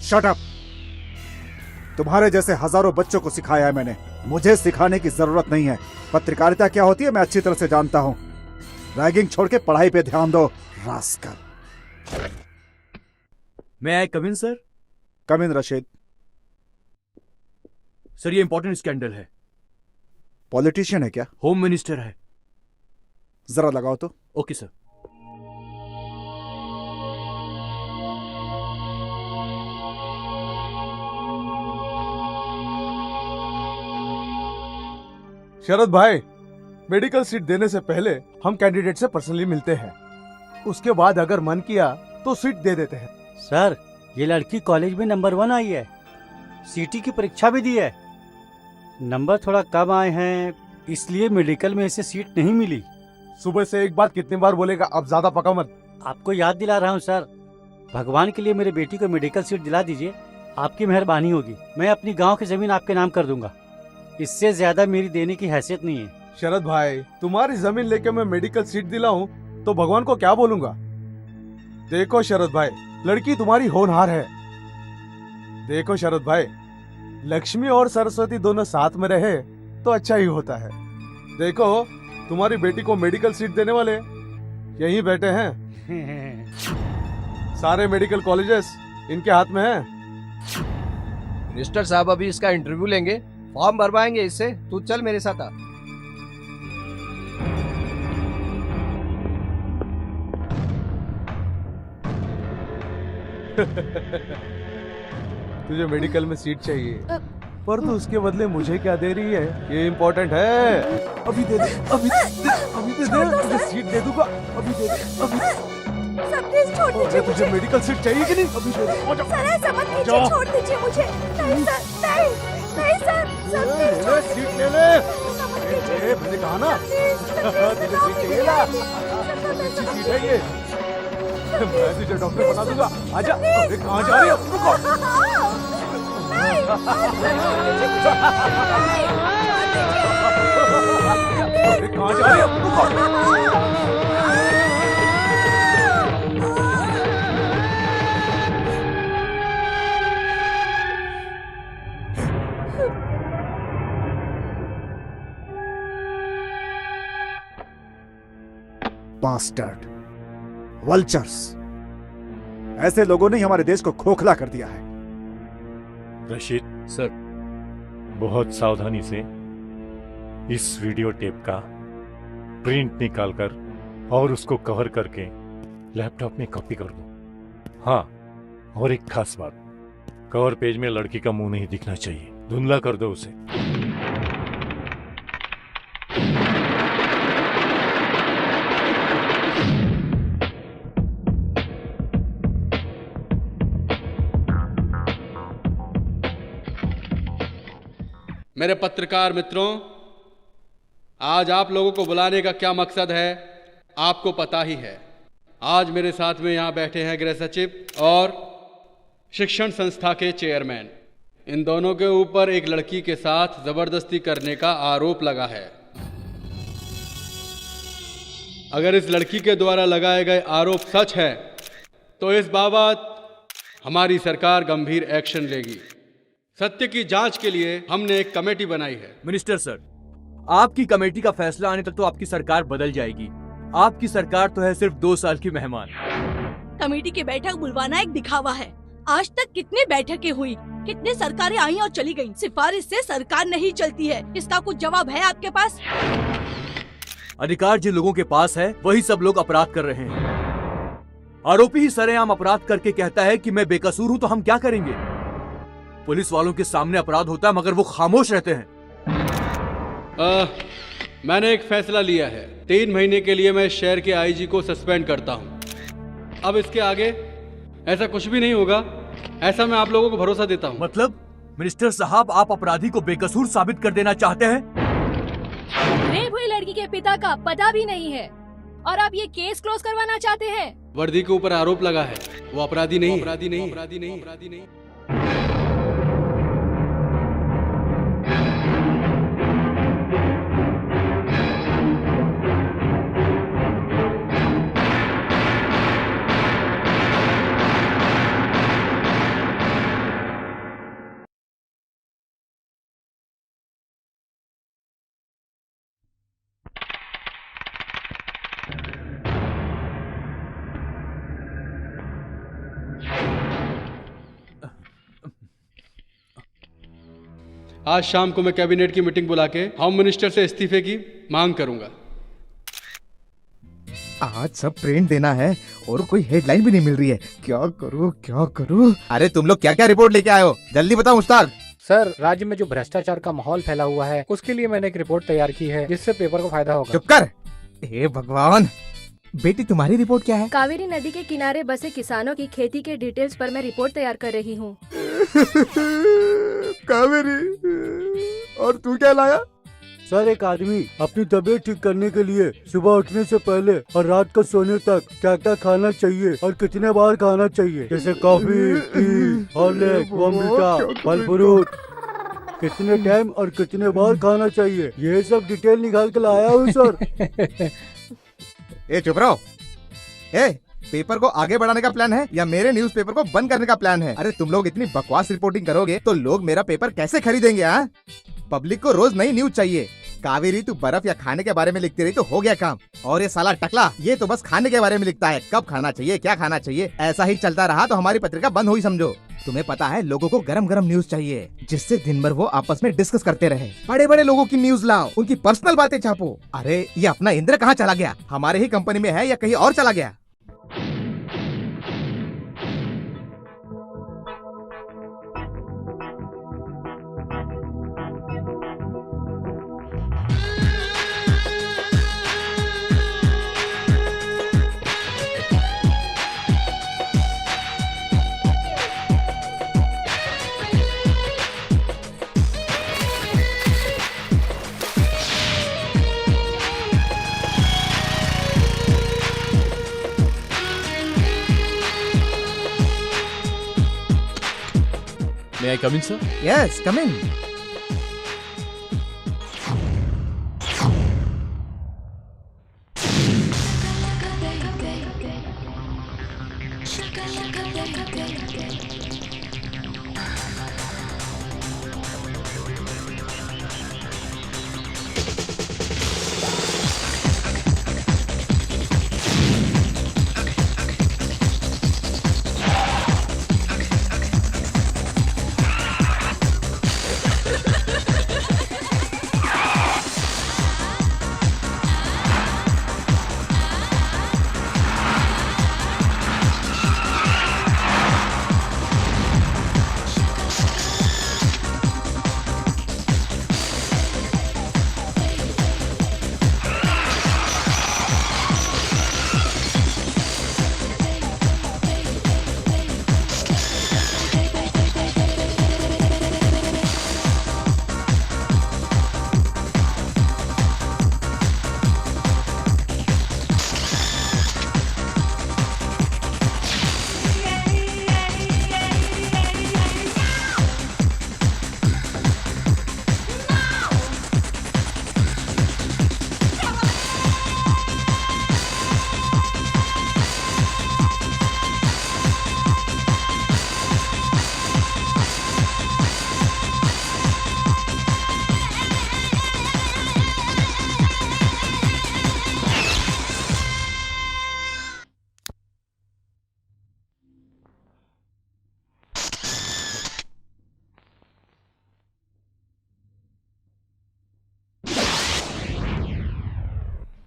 Shut up. तुम्हारे जैसे हजारों बच्चों को सिखाया है मैंने, मुझे सिखाने की जरूरत नहीं है। पत्रकारिता क्या होती है मैं अच्छी तरह से जानता हूं। रैगिंग छोड़ के पढ़ाई पे ध्यान दो, रास्कल। मैं आई कम इन सर? कम इन रशीद। सर ये इंपॉर्टेंट स्कैंडल है। पॉलिटिशियन है क्या? होम मिनिस्टर है। जरा लगाओ तो। Okay sir. शरद भाई, मेडिकल सीट देने से पहले हम कैंडिडेट से पर्सनली मिलते हैं। उसके बाद अगर मन किया तो सीट दे देते हैं। सर, ये लड़की कॉलेज में नंबर 1 आई है, सीटी की परीक्षा भी दी है। नंबर थोड़ा कम आए हैं, इसलिए मेडिकल में इसे सीट नहीं मिली। सुबह से एक बात कितनी बार बोलेगा, अब ज्यादा पका मत। आपको याद दिला रहा हूँ सर, भगवान के लिए मेरे बेटी को मेडिकल सीट दिला दीजिए, आपकी मेहरबानी होगी। मैं अपनी गांव की जमीन आपके नाम कर दूंगा, इससे ज्यादा मेरी देने की हैसियत नहीं है। शरद भाई, तुम्हारी जमीन लेके मैं मेडिकल सीट दिलाऊं तो भगवान को क्या बोलूंगा? देखो शरद भाई, लड़की तुम्हारी होनहार है। देखो शरद भाई, लक्ष्मी और सरस्वती दोनों साथ में रहे तो अच्छा ही होता है। देखो, तुम्हारी बेटी को मेडिकल सीट देने वाले यहीं बैठे हैं। सारे मेडिकल कॉलेजेस इनके हाथ में हैं। मिनिस्टर साहब अभी इसका इंटरव्यू लेंगे, फॉर्म भरवाएंगे इससे। तू चल मेरे साथ आ। तुझे मेडिकल में सीट चाहिए, पर तू उसके बदले मुझे क्या दे रही है, ये इम्पोर्टेंट है। अभी दे दे, अभी दे, अभी दे दे, तुझे सीट दे दूंगा। अभी दे दे, अभी। सर प्लीज छोड़ दीजिए तुझे मुझे। मेडिकल सीट चाहिए कि नहीं? अभी दे दे। सर ऐसा मत कीजिए, छोड़ दीजिए मुझे। नहीं सर, नहीं नहीं सर, सर प्लीज छोड़ दीजिए। सीट ले ले। ऐसा मत कीजिए। ए, मैंने कहा ना, तुझे सीट चाहिए ना? अच्छी सीट है ये, मैं तुझे डॉक्टर बना दूंगा। आजा। अरे कहाँ जा रही हो? रुको। अरे कहाँ जा रही हो? रुको। बास्टर्ड, वल्चर्स, ऐसे लोगों ने हमारे देश को खोखला कर दिया है। रशीद सर, बहुत सावधानी से इस वीडियो टेप का प्रिंट निकालकर और उसको कवर करके लैपटॉप में कॉपी कर दो। हाँ, और एक खास बात, कवर पेज में लड़की का मुंह नहीं दिखना चाहिए, धुंधला कर दो उसे। मेरे पत्रकार मित्रों, आज आप लोगों को बुलाने का क्या मकसद है आपको पता ही है। आज मेरे साथ में यहाँ बैठे हैं गृह सचिव और शिक्षण संस्था के चेयरमैन। इन दोनों के ऊपर एक लड़की के साथ जबरदस्ती करने का आरोप लगा है। अगर इस लड़की के द्वारा लगाए गए आरोप सच है तो इस बाबत हमारी सरकार गंभीर एक्शन लेगी। सत्य की जांच के लिए हमने एक कमेटी बनाई है। मिनिस्टर सर, आपकी कमेटी का फैसला आने तक तो आपकी सरकार बदल जाएगी। आपकी सरकार तो है सिर्फ 2 साल की मेहमान। कमेटी की बैठक बुलवाना एक दिखावा है। आज तक कितनी बैठकें हुई, कितनी सरकारें आई और चली गईं। सिफारिश से सरकार नहीं चलती है। इसका कुछ जवाब है आपके पास? अधिकार जिन लोगों के पास है वही सब लोग अपराध कर रहे हैं। आरोपी ही सरेआम अपराध करके कहता है कि मैं बेकसूर हूँ, तो हम क्या करेंगे? पुलिस वालों के सामने अपराध होता है मगर वो खामोश रहते हैं। मैंने एक फैसला लिया है। 3 महीने के लिए मैं शहर के आईजी को सस्पेंड करता हूँ। अब इसके आगे ऐसा कुछ भी नहीं होगा, ऐसा मैं आप लोगों को भरोसा देता हूँ। मतलब मिनिस्टर साहब, आप अपराधी को बेकसूर साबित कर देना चाहते हैं? रेप हुई लड़की के पिता का पता भी नहीं है और आप ये केस क्लोज करवाना चाहते हैं? वर्दी के ऊपर आरोप लगा है, वो अपराधी नहीं, अपराधी नहीं, अपराधी नहीं, अपराधी नहीं। आज शाम को मैं कैबिनेट की मीटिंग बुला के होम मिनिस्टर से इस्तीफे की मांग करूंगा। आज सब प्रिंट देना है और कोई हेडलाइन भी नहीं मिल रही है। क्या करूँ? अरे तुम लोग क्या क्या रिपोर्ट लेके आए हो, जल्दी बताओ मुश्ताक। सर, राज्य में जो भ्रष्टाचार का माहौल फैला हुआ है उसके लिए मैंने एक रिपोर्ट तैयार की है जिससे पेपर को फायदा होगा। चुप कर। हे भगवान, बेटी तुम्हारी रिपोर्ट क्या है? कावेरी नदी के किनारे बसे किसानों की खेती के डिटेल्स पर मैं रिपोर्ट तैयार कर रही हूँ। कावेरी, और तू क्या लाया? सर, एक आदमी अपनी तबीयत ठीक करने के लिए सुबह उठने से पहले और रात को सोने तक क्या क्या खाना चाहिए और कितने बार खाना चाहिए, जैसे कॉफी, टी, हॉर्लिक्स, बॉर्नवीटा, फल फ्रूट, कितने टाइम और कितने बार खाना चाहिए, ये सब डिटेल निकाल के लाया हूँ सर। ए चुप रहो। ए, पेपर को आगे बढ़ाने का प्लान है या मेरे न्यूज़पेपर को बंद करने का प्लान है? अरे तुम लोग इतनी बकवास रिपोर्टिंग करोगे तो लोग मेरा पेपर कैसे खरीदेंगे? हाँ, पब्लिक को रोज नई न्यूज चाहिए। कावेरी, तू बर्फ या खाने के बारे में लिखती रही तो हो गया काम, और ये साला टकला ये तो बस खाने के बारे में लिखता है, कब खाना चाहिए, क्या खाना चाहिए। ऐसा ही चलता रहा तो हमारी पत्रिका बंद हुई समझो। तुम्हें पता है लोगों को गरम गरम न्यूज चाहिए जिससे दिन भर वो आपस में डिस्कस करते रहे। बड़े बड़े लोगों की न्यूज लाओ, उनकी पर्सनल बातें छापो। अरे ये अपना इंद्र कहाँ चला गया? हमारे ही कंपनी में है या कहीं और चला गया? May I come in, sir? Yes, come in.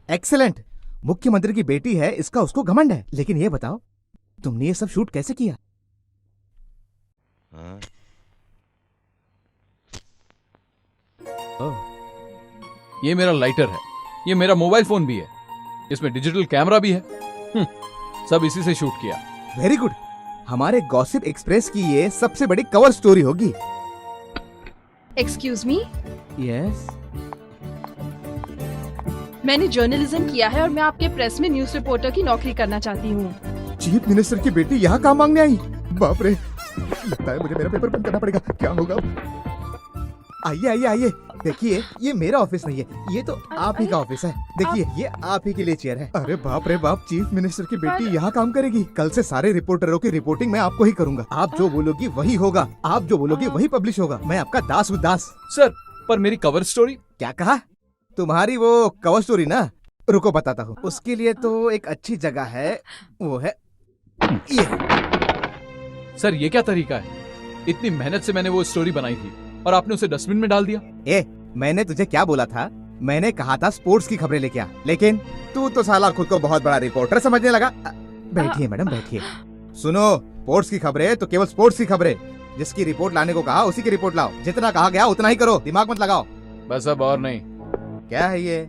Excellent. मुख्यमंत्री की बेटी है, इसका उसको घमंड है। लेकिन ये बताओ, तुमने ये सब शूट कैसे किया? ये मेरा लाइटर है, ये मेरा मोबाइल फोन भी है, इसमें डिजिटल कैमरा भी है। सब इसी से शूट किया। Very good. हमारे गॉसिप एक्सप्रेस की ये सबसे बड़ी कवर स्टोरी होगी। Excuse me. यस। मैंने जर्नलिज्म किया है और मैं आपके प्रेस में न्यूज़ रिपोर्टर की नौकरी करना चाहती हूँ। चीफ मिनिस्टर की बेटी यहाँ काम मांगने आई? बाप रे, लगता है मुझे मेरा पेपर बंद करना पड़ेगा। क्या होगा? आइए आइए आइए, देखिए ये मेरा ऑफिस नहीं है, ये तो आप ही का ऑफिस है। देखिए ये आप ही के लिए चेयर है। अरे बाप रे बाप, चीफ मिनिस्टर की बेटी यहाँ काम करेगी। कल से सारे रिपोर्टरों की रिपोर्टिंग मैं आपको ही करूंगा। आप जो बोलोगी वही होगा, आप जो बोलोगी वही पब्लिश होगा। मैं आपका दास हूँ, दास। सर, पर मेरी कवर स्टोरी? क्या कहा? तुम्हारी वो कवर स्टोरी ना, रुको बताता हूँ। उसके लिए तो एक अच्छी जगह है, वो है ये। सर, ये क्या तरीका है? इतनी मेहनत से मैंने वो स्टोरी बनाई थी और आपने उसे डस्टबिन में डाल दिया। ए, मैंने तुझे क्या बोला था? मैंने कहा था स्पोर्ट्स की खबरें लेके आ, लेकिन तू तो साला खुद को बहुत बड़ा रिपोर्टर समझने लगा। बैठिए मैडम, बैठिए। सुनो, स्पोर्ट्स की खबरें तो केवल स्पोर्ट्स की खबरें। जिसकी रिपोर्ट लाने को कहा उसी की रिपोर्ट लाओ। जितना कहा गया उतना ही करो, दिमाग मत लगाओ। बस अब और नहीं। क्या है ये?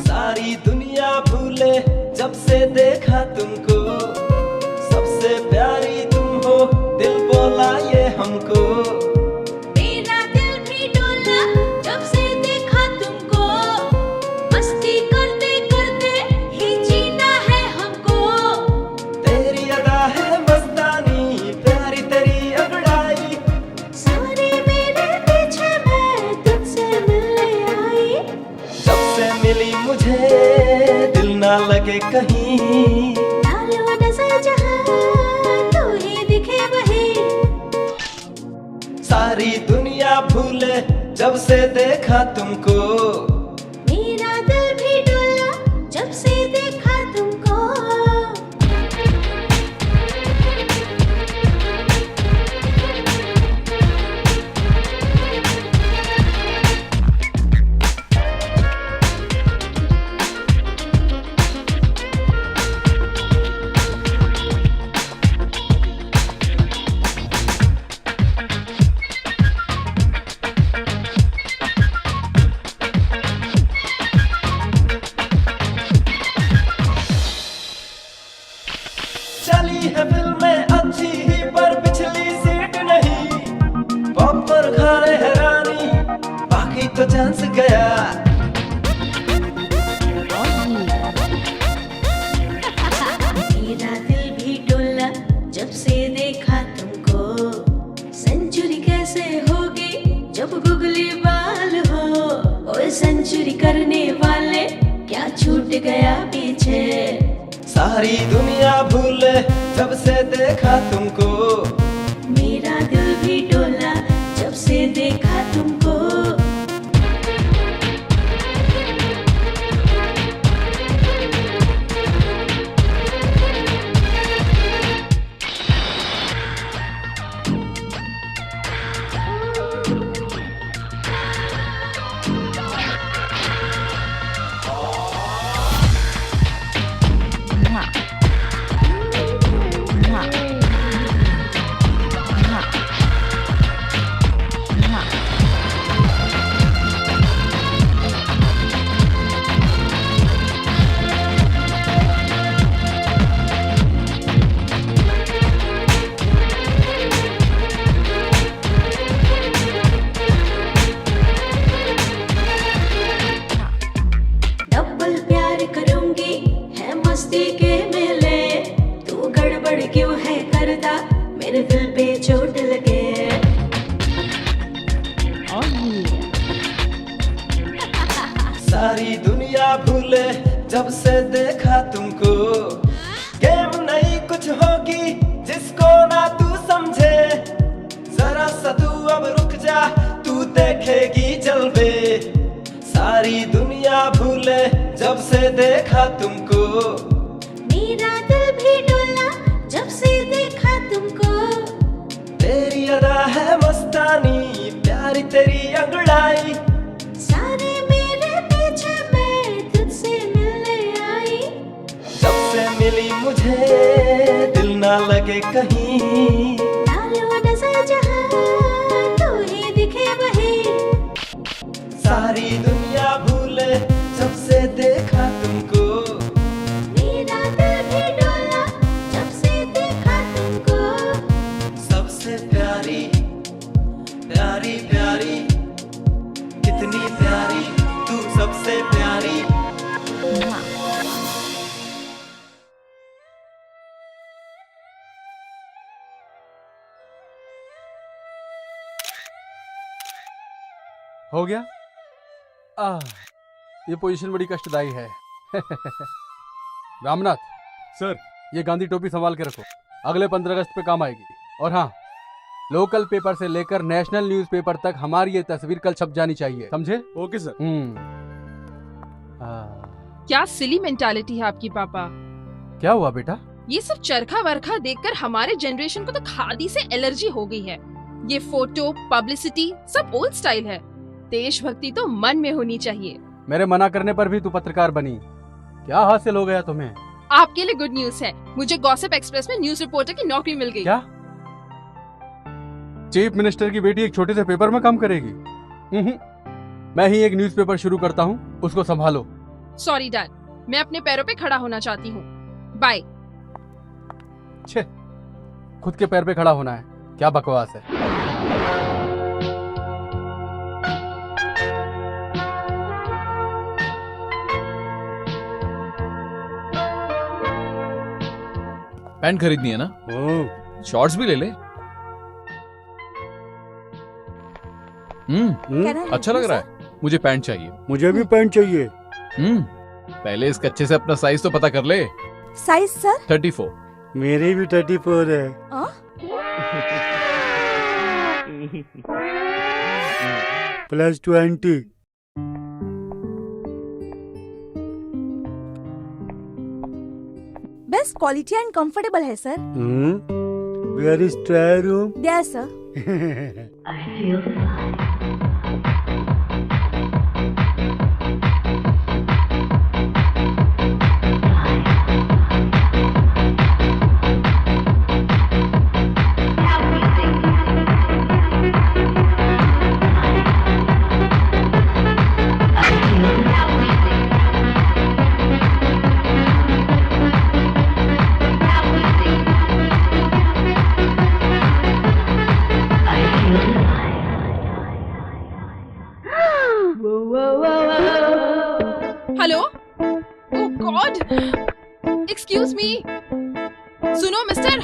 सारी दुनिया भूले जब से देखा तुमको, सबसे प्यारी तुम हो, दिल बोला ये हमको। मेरा दिल भी डोला जब से देखा तुमको, मस्ती करते करते ही जीना है हमको। तेरी अदा है मस्तानी, प्यारी तेरी अंगड़ाई, सारे मेरे पीछे मैं तुझसे मिलने आई। जब से मिली मुझे दिल ना लगे कहीं, डालो नजर जहां तू ही दिखे वही। सारी दुनिया भूले जब से देखा तुमको। मेरा दिल भी डोला जब से देखा तुमको। चली है फिल्में अच्छी ही पर पिछली सीट नहीं, पॉपकॉर्न खा रहे हैं रानी, बाकी तो चांस गया। मेरा दिल भी डोला जब से देखा तुमको। सेंचुरी कैसे होगी जब गुगली बाल हो। ओए सेंचुरी करने वाले क्या छूट गया पीछे। सारी दुनिया भूले जब से देखा तुमको। मेरा दिल भी डोला जब से देखा तुमको। डबल प्यार करूंगी है मस्ती के मेले। तू गड़बड़ क्यों है करता, मेरे दिल पे चोट लगे। सारी दुनिया भूले जब से देखा तुमको। गेम नहीं कुछ होगी जिसको ना तू समझे, जरा सा तू अब रुक जा, तू देखेगी जलवे। सारी दुनिया भूले जब से देखा तुमको। मेरा दिल भी डोला जब से देखा तुमको। तेरी अदा है मस्तानी, प्यारी तेरी अंगड़ाई, सारे मेरे पीछे मैं तुझसे मिलने आई। जब से मिली मुझे दिल ना लगे कहीं। डालो नजर जहां तू ही दिखे वही। सारी दुनिया भूले जब से देखा तुमको। मेरा दिल भी डोला जब से देखा तुमको। सबसे प्यारी प्यारी प्यारी, कितनी प्यारी तू सबसे प्यारी। हो गया। ये पोजीशन बड़ी कष्टदायी है। रामनाथ सर, ये गांधी टोपी संभाल के रखो, अगले 15 अगस्त पे काम आएगी। और हाँ, लोकल पेपर से लेकर नेशनल न्यूज़पेपर तक हमारी ये तस्वीर कल छप जानी चाहिए, समझे? Okay sir. क्या सिली मेंटालिटी है आपकी पापा। क्या हुआ बेटा? ये सब चरखा वरखा देखकर हमारे जनरेशन को तो खादी से एलर्जी हो गई है। ये फोटो पब्लिसिटी सब ओल्ड स्टाइल है। देशभक्ति तो मन में होनी चाहिए। मेरे मना करने पर भी तू पत्रकार बनी, क्या हासिल हो गया तुम्हें? आपके लिए गुड न्यूज है, मुझे गॉसिप एक्सप्रेस में न्यूज रिपोर्टर की नौकरी मिल गई। क्या? चीफ मिनिस्टर की बेटी एक छोटे से पेपर में काम करेगी? मैं ही एक न्यूज़पेपर शुरू करता हूँ, उसको संभालो। सॉरी डैड, मैं अपने पैरों पे खड़ा होना चाहती हूँ। बाय। छे, खुद के पैर पे खड़ा होना है, क्या बकवास है। पैंट खरीदनी है ना? शॉर्ट्स भी ले ले। अच्छा लग रहा है। मुझे पैंट चाहिए। मुझे भी पैंट चाहिए। पहले इसके अच्छे से अपना साइज तो पता कर ले। Size sir? 34। मेरी भी 34 है। +20। बेस्ट क्वालिटी एंड कंफर्टेबल है sir. Where is trial room? There sir. Hello, oh God, excuse me. सुनो मिस्टर,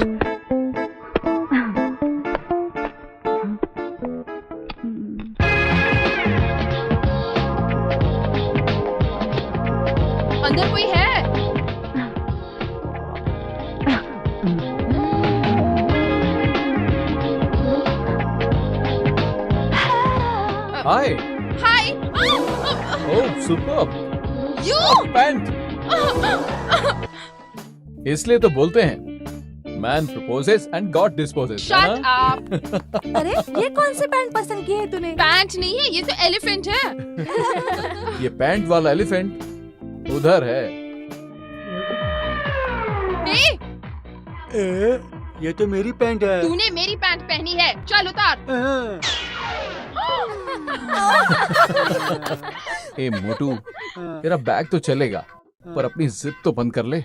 अंदर कोई है? Hi. Hi. Oh superb. You pant. इसलिए तो बोलते हैं man proposes and God disposes. Shut up. अरे ये कौन सी पैंट पसंद की है तूने? पैंट नहीं है, ये तो एलिफेंट है। ये पैंट वाला एलिफेंट उधर है। ये तो मेरी पैंट है। तूने मेरी पैंट पहनी है, चल उतार। ए मोटू, तेरा बैग तो चलेगा पर अपनी जिद तो बंद कर ले।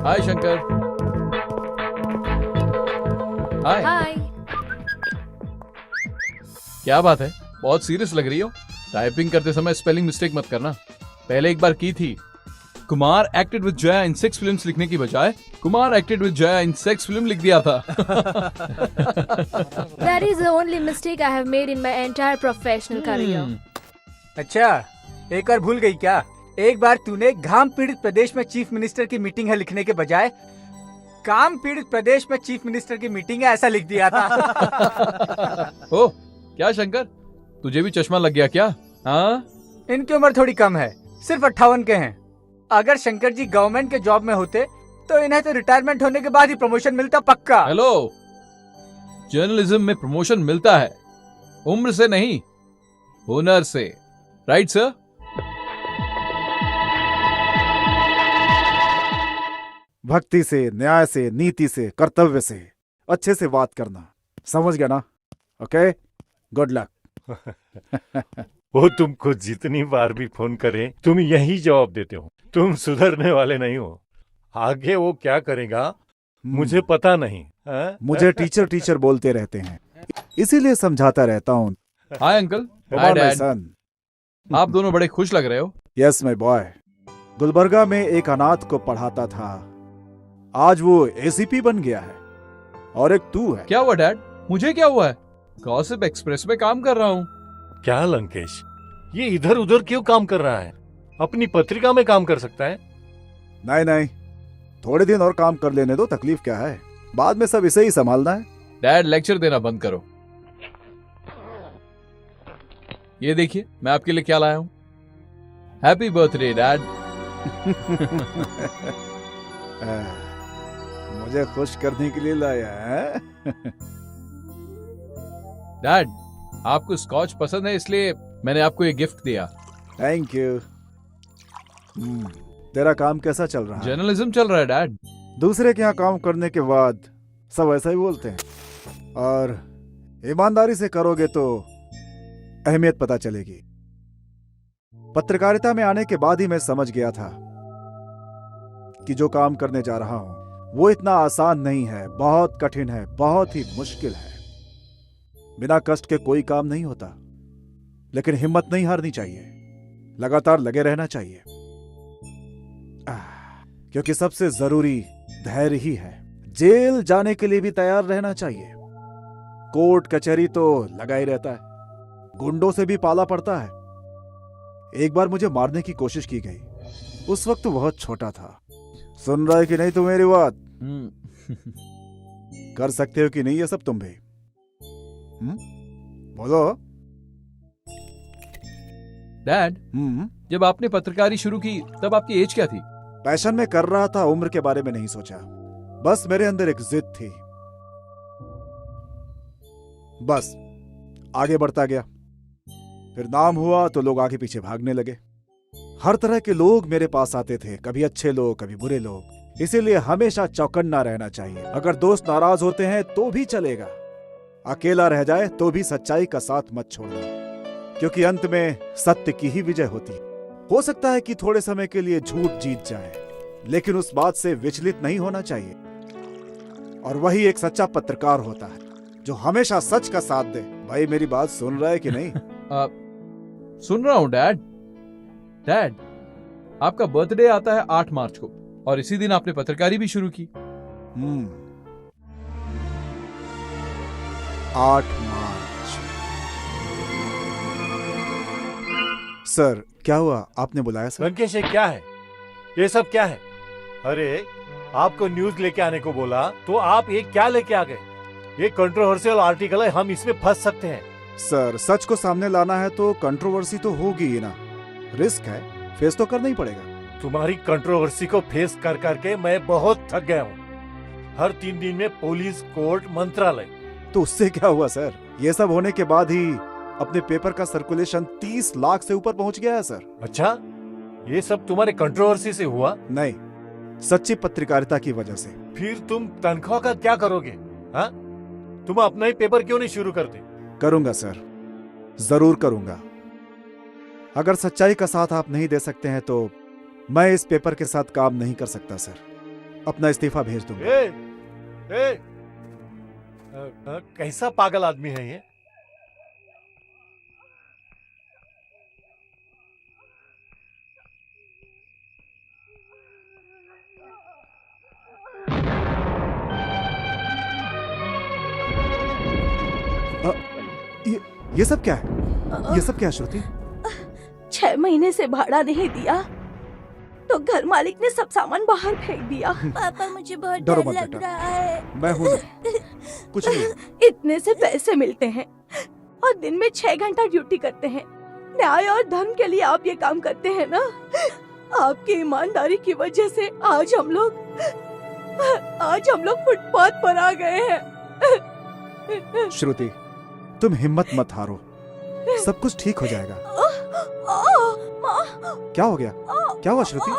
हाय शंकर। हाय। हाय। क्या बात है, बहुत सीरियस लग रही हो। टाइपिंग करते समय स्पेलिंग मिस्टेक मत करना, पहले एक बार की थी। Kumar acted with Jaya in 6 films लिखने की बजाय Kumar acted with Jaya in sex film लिख दिया था। That is the only mistake I have made in my entire professional career. अच्छा, एक और भूल गई क्या? एक बार तूने घाम पीड़ित प्रदेश में चीफ मिनिस्टर की मीटिंग है लिखने के बजाय काम पीड़ित प्रदेश में चीफ मिनिस्टर की मीटिंग है ऐसा लिख दिया था। ओ, क्या शंकर, तुझे भी चश्मा लग गया क्या? हाँ? इनकी उम्र थोड़ी कम है, सिर्फ 58 के हैं। अगर शंकर जी गवर्नमेंट के जॉब में होते तो इन्हें तो रिटायरमेंट होने के बाद ही प्रमोशन मिलता पक्का। हेलो, जर्नलिज्म में प्रमोशन मिलता है उम्र से नहीं, हुनर से। Right sir? भक्ति से, न्याय से, नीति से, कर्तव्य से अच्छे से बात करना, समझ गया ना? Okay, good luck. वो तुमको जितनी बार भी फोन करे तुम यही जवाब देते हो। तुम सुधरने वाले नहीं हो। आगे वो क्या करेगा मुझे पता नहीं। मुझे टीचर टीचर बोलते रहते हैं, इसीलिए समझाता रहता हूँ। Hi uncle. Hi dad. आप दोनों बड़े खुश लग रहे हो। Yes my boy. गुलबर्गा में एक अनाथ को पढ़ाता था, आज वो एसीपी बन गया है। और एक तू है। क्या हुआ डैड? मुझे क्या हुआ है? गॉसिप एक्सप्रेस में काम कर रहा हूँ। क्या लंकेश, ये इधर उधर क्यों काम कर रहा है? अपनी पत्रिका में काम कर सकता है। नहीं नहीं, थोड़े दिन और काम कर लेने दो, तकलीफ क्या है, बाद में सब इसे ही संभालना है। डैड लेक्चर देना बंद करो। ये देखिए मैं आपके लिए क्या लाया हूँ। Happy birthday dad. मुझे खुश करने के लिए लाया है। डैड आपको स्कॉच पसंद है इसलिए मैंने आपको ये गिफ्ट दिया। Thank you. तेरा काम कैसा चल रहा है? जर्नलिज्म चल रहा है डैड। दूसरे के यहाँ काम करने के बाद सब ऐसा ही बोलते हैं, और ईमानदारी से करोगे तो अहमियत पता चलेगी। पत्रकारिता में आने के बाद ही मैं समझ गया था कि जो काम करने जा रहा हूं वो इतना आसान नहीं है, बहुत कठिन है, बहुत ही मुश्किल है। बिना कष्ट के कोई काम नहीं होता, लेकिन हिम्मत नहीं हारनी चाहिए, लगातार लगे रहना चाहिए, क्योंकि सबसे जरूरी धैर्य ही है। जेल जाने के लिए भी तैयार रहना चाहिए। कोर्ट कचहरी तो लगा ही रहता है, गुंडों से भी पाला पड़ता है। एक बार मुझे मारने की कोशिश की गई, उस वक्त तो बहुत छोटा था। सुन रहा है कि नहीं तू मेरी बात? कर सकते हो कि नहीं ये सब तुम भी? बोलो डैड। जब आपने पत्रकारी शुरू की तब आपकी एज क्या थी? पैशन में कर रहा था, उम्र के बारे में नहीं सोचा। बस मेरे अंदर एक जिद थी, बस आगे बढ़ता गया। फिर नाम हुआ तो लोग आगे पीछे भागने लगे। हर तरह के लोग मेरे पास आते थे, कभी अच्छे लोग कभी बुरे लोग। इसीलिए हमेशा चौकन्ना रहना चाहिए। अगर दोस्त नाराज होते हैं तो भी चलेगा, अकेला रह जाए तो भी सच्चाई का साथ मत छोड़ना, क्योंकि अंत में सत्य की ही विजय होती है। हो सकता है कि थोड़े समय के लिए झूठ जीत जाए, लेकिन उस बात से विचलित नहीं होना चाहिए। और वही एक सच्चा पत्रकार होता है जो हमेशा सच का साथ दे। भाई मेरी बात सुन रहा है कि नहीं? सुन रहा हूँ डैड। डैड आपका बर्थडे आता है 8 मार्च को, और इसी दिन आपने पत्रकारी भी शुरू की। 8 मार्च। सर क्या हुआ, आपने बुलाया सर? लंकेश ये क्या है? ये सब क्या है? अरे आपको न्यूज लेके आने को बोला तो आप ये क्या लेके आ गए? ये कंट्रोवर्शियल आर्टिकल है, हम इसमें फंस सकते हैं। सर सच को सामने लाना है तो कंट्रोवर्सी तो होगी ही ना, रिस्क है, फेस तो करना ही पड़ेगा। तुम्हारी कंट्रोवर्सी को फेस कर करके मैं बहुत थक गया हूँ। हर 3 दिन में पुलिस, कोर्ट, मंत्रालय। तो उससे क्या हुआ सर? ये सब होने के बाद ही अपने पेपर का सर्कुलेशन 30 लाख से ऊपर पहुंच गया है सर। अच्छा, ये सब तुम्हारे कंट्रोवर्सी से हुआ? नहीं, सच्ची पत्रकारिता की वजह से। फिर तुम तनख्वाह का क्या करोगे? हाँ, तुम अपना ही पेपर क्यों नहीं शुरू करते? करूंगा सर, जरूर करूंगा। अगर सच्चाई का साथ आप नहीं दे सकते हैं तो मैं इस पेपर के साथ काम नहीं कर सकता सर। अपना इस्तीफा भेज दूंगा। कैसा पागल आदमी है ये? ये सब क्या है? ये सब क्या है श्रुति? 6 महीने से भाड़ा नहीं दिया तो घर मालिक ने सब सामान बाहर फेंक दिया। पापा मुझे बहुत डरो डर मत लग बेटा, रहा है। मैं हूं, कुछ नहीं। इतने से पैसे मिलते हैं और दिन में 6 घंटा ड्यूटी करते हैं। न्याय और धर्म के लिए आप ये काम करते हैं ना? आपकी ईमानदारी की वजह से आज हम लोग फुटपाथ पर आ गए हैं। श्रुति तुम हिम्मत मत हारो, सब कुछ ठीक हो जाएगा। क्या हो गया? क्या हुआ श्रुति?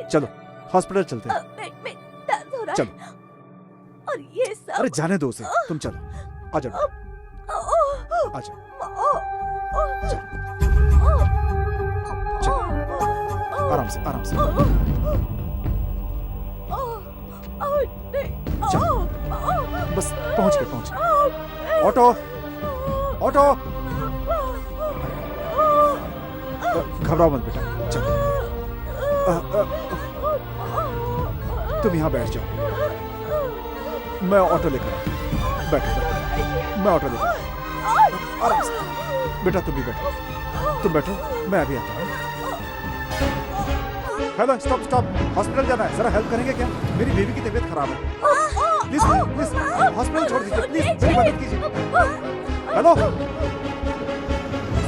चलो हॉस्पिटल चलते हैं। पेट में दर्द हो रहा चलो। है और ये सब। अरे जाने दो उसे, तुम चलो। आ जाओ, आ जाओ। आराम से, आराम से। चलो, बस पहुंच गए। Auto, auto. घबराओ मत बेटा, चलो। तुम यहाँ बैठ जाओ, मैं ऑटो लेकर। बैठो, मैं ऑटो लेकर। आराम से बेटा, तुम भी बैठो। तुम बैठो, मैं अभी आता हूँ। हेलो, स्टॉप स्टॉप, हॉस्पिटल जाना है, जरा हेल्प करेंगे क्या? मेरी बेबी की तबीयत खराब है। प्लीज प्लीज हॉस्पिटल छोड़ दीजिए, प्लीज मेरी मदद कीजिए। हेलो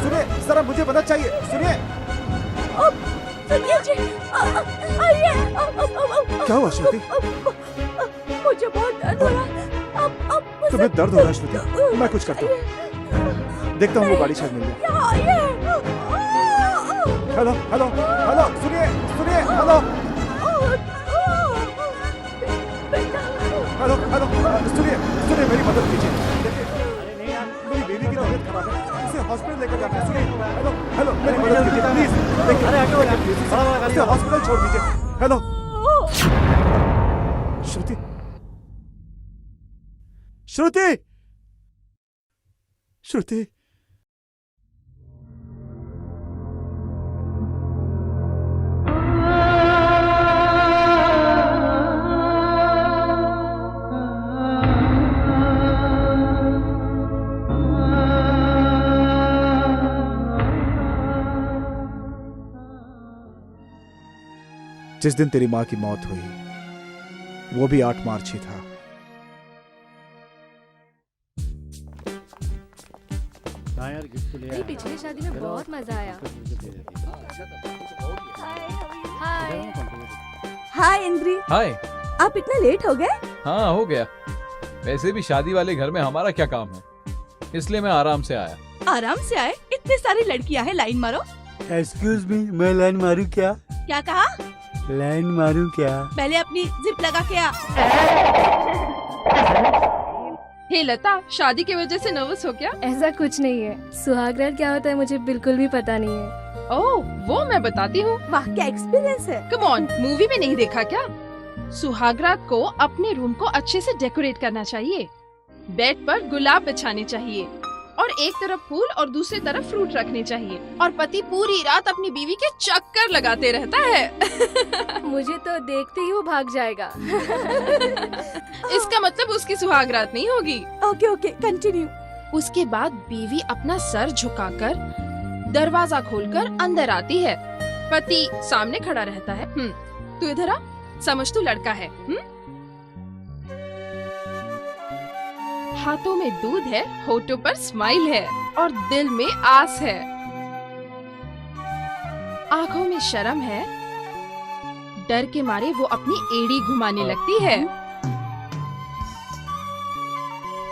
सुनिए, जरा मुझे मदद चाहिए, सुनिए। क्या हुआ श्रुति? मुझे बहुत दर्द हो रहा है। तुम्हें दर्द हो रहा है श्रुति? मैं कुछ करता हूँ, देखता हूँ वो गाड़ी शायद मिल जाए। हेलो हेलो हेलो, सुनिए सुनिए, हेलो हेलो हेलो, सुनिए सुनिए, मेरी मदद कीजिए। देखिए मेरी बेबी की तबीयत खराब है, इसे हॉस्पिटल लेकर जाना है। सुनिए, हेलो हेलो, मेरी मदद कीजिए प्लीज। देखिए इसे हॉस्पिटल छोड़ दीजिए। हेलो श्रुति, श्रुति, श्रुति। जिस दिन तेरी मां की मौत हुई वो भी 8 मार्च ही था। पिछली शादी में बहुत मजा आया। हाय। हाय इंद्री। हाय। आप इतना लेट हो गए? हाँ हो गया, वैसे भी शादी वाले घर में हमारा क्या काम है, इसलिए मैं आराम से आया। आराम से आए? इतनी सारी लड़कियां हैं, लाइन मारो। एक्सक्यूज मी, मैं लाइन मारूं क्या? क्या कहा? लाइन मारूं क्या? पहले अपनी जिप लगा के आ। हे लता, शादी की वजह से नर्वस हो क्या? ऐसा कुछ नहीं है, सुहागरात क्या होता है मुझे बिल्कुल भी पता नहीं है। ओह, वो मैं बताती हूँ। वाह क्या एक्सपीरियंस है। कम ऑन, मूवी में नहीं देखा क्या? सुहागरात को अपने रूम को अच्छे से डेकोरेट करना चाहिए, बेड पर गुलाब बिछाने चाहिए और एक तरफ फूल और दूसरी तरफ फ्रूट रखने चाहिए, और पति पूरी रात अपनी बीवी के चक्कर लगाते रहता है। मुझे तो देखते ही वो भाग जाएगा। इसका मतलब उसकी सुहागरात नहीं होगी। Okay okay, continue. उसके बाद बीवी अपना सर झुकाकर दरवाजा खोलकर अंदर आती है। पति सामने खड़ा रहता है। तू इधर आ, समझ तू लड़का है। हाथों में दूध है, होठों पर स्माइल है और दिल में आस है। आंखों में शर्म है, डर के मारे वो अपनी एड़ी घुमाने लगती है।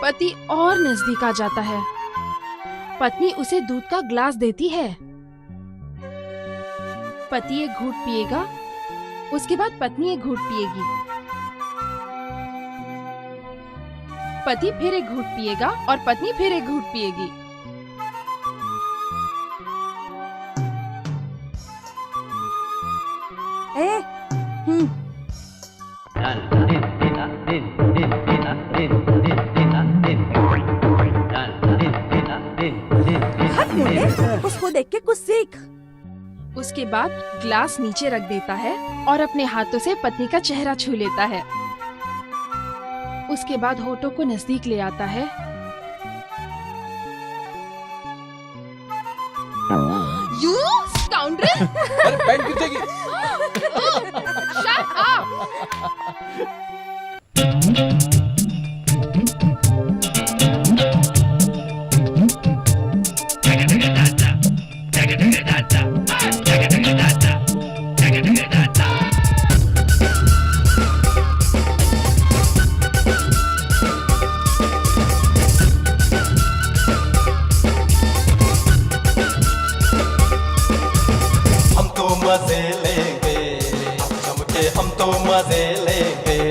पति और नजदीक आ जाता है। पत्नी उसे दूध का ग्लास देती है। पति एक घूंट पिएगा, उसके बाद पत्नी एक घूंट पिएगी। पति फिर एक घूंट पिएगा और पत्नी फिर एक घूंट पिएगी। उसको देख के कुछ सीख। उसके बाद ग्लास नीचे रख देता है और अपने हाथों से पत्नी का चेहरा छू लेता है। उसके बाद होठों को नजदीक ले आता है। You scoundrel! अरे पैंट खींचेगी। Shut up! मजे लेंगे, चमके हम तो मजे लेंगे।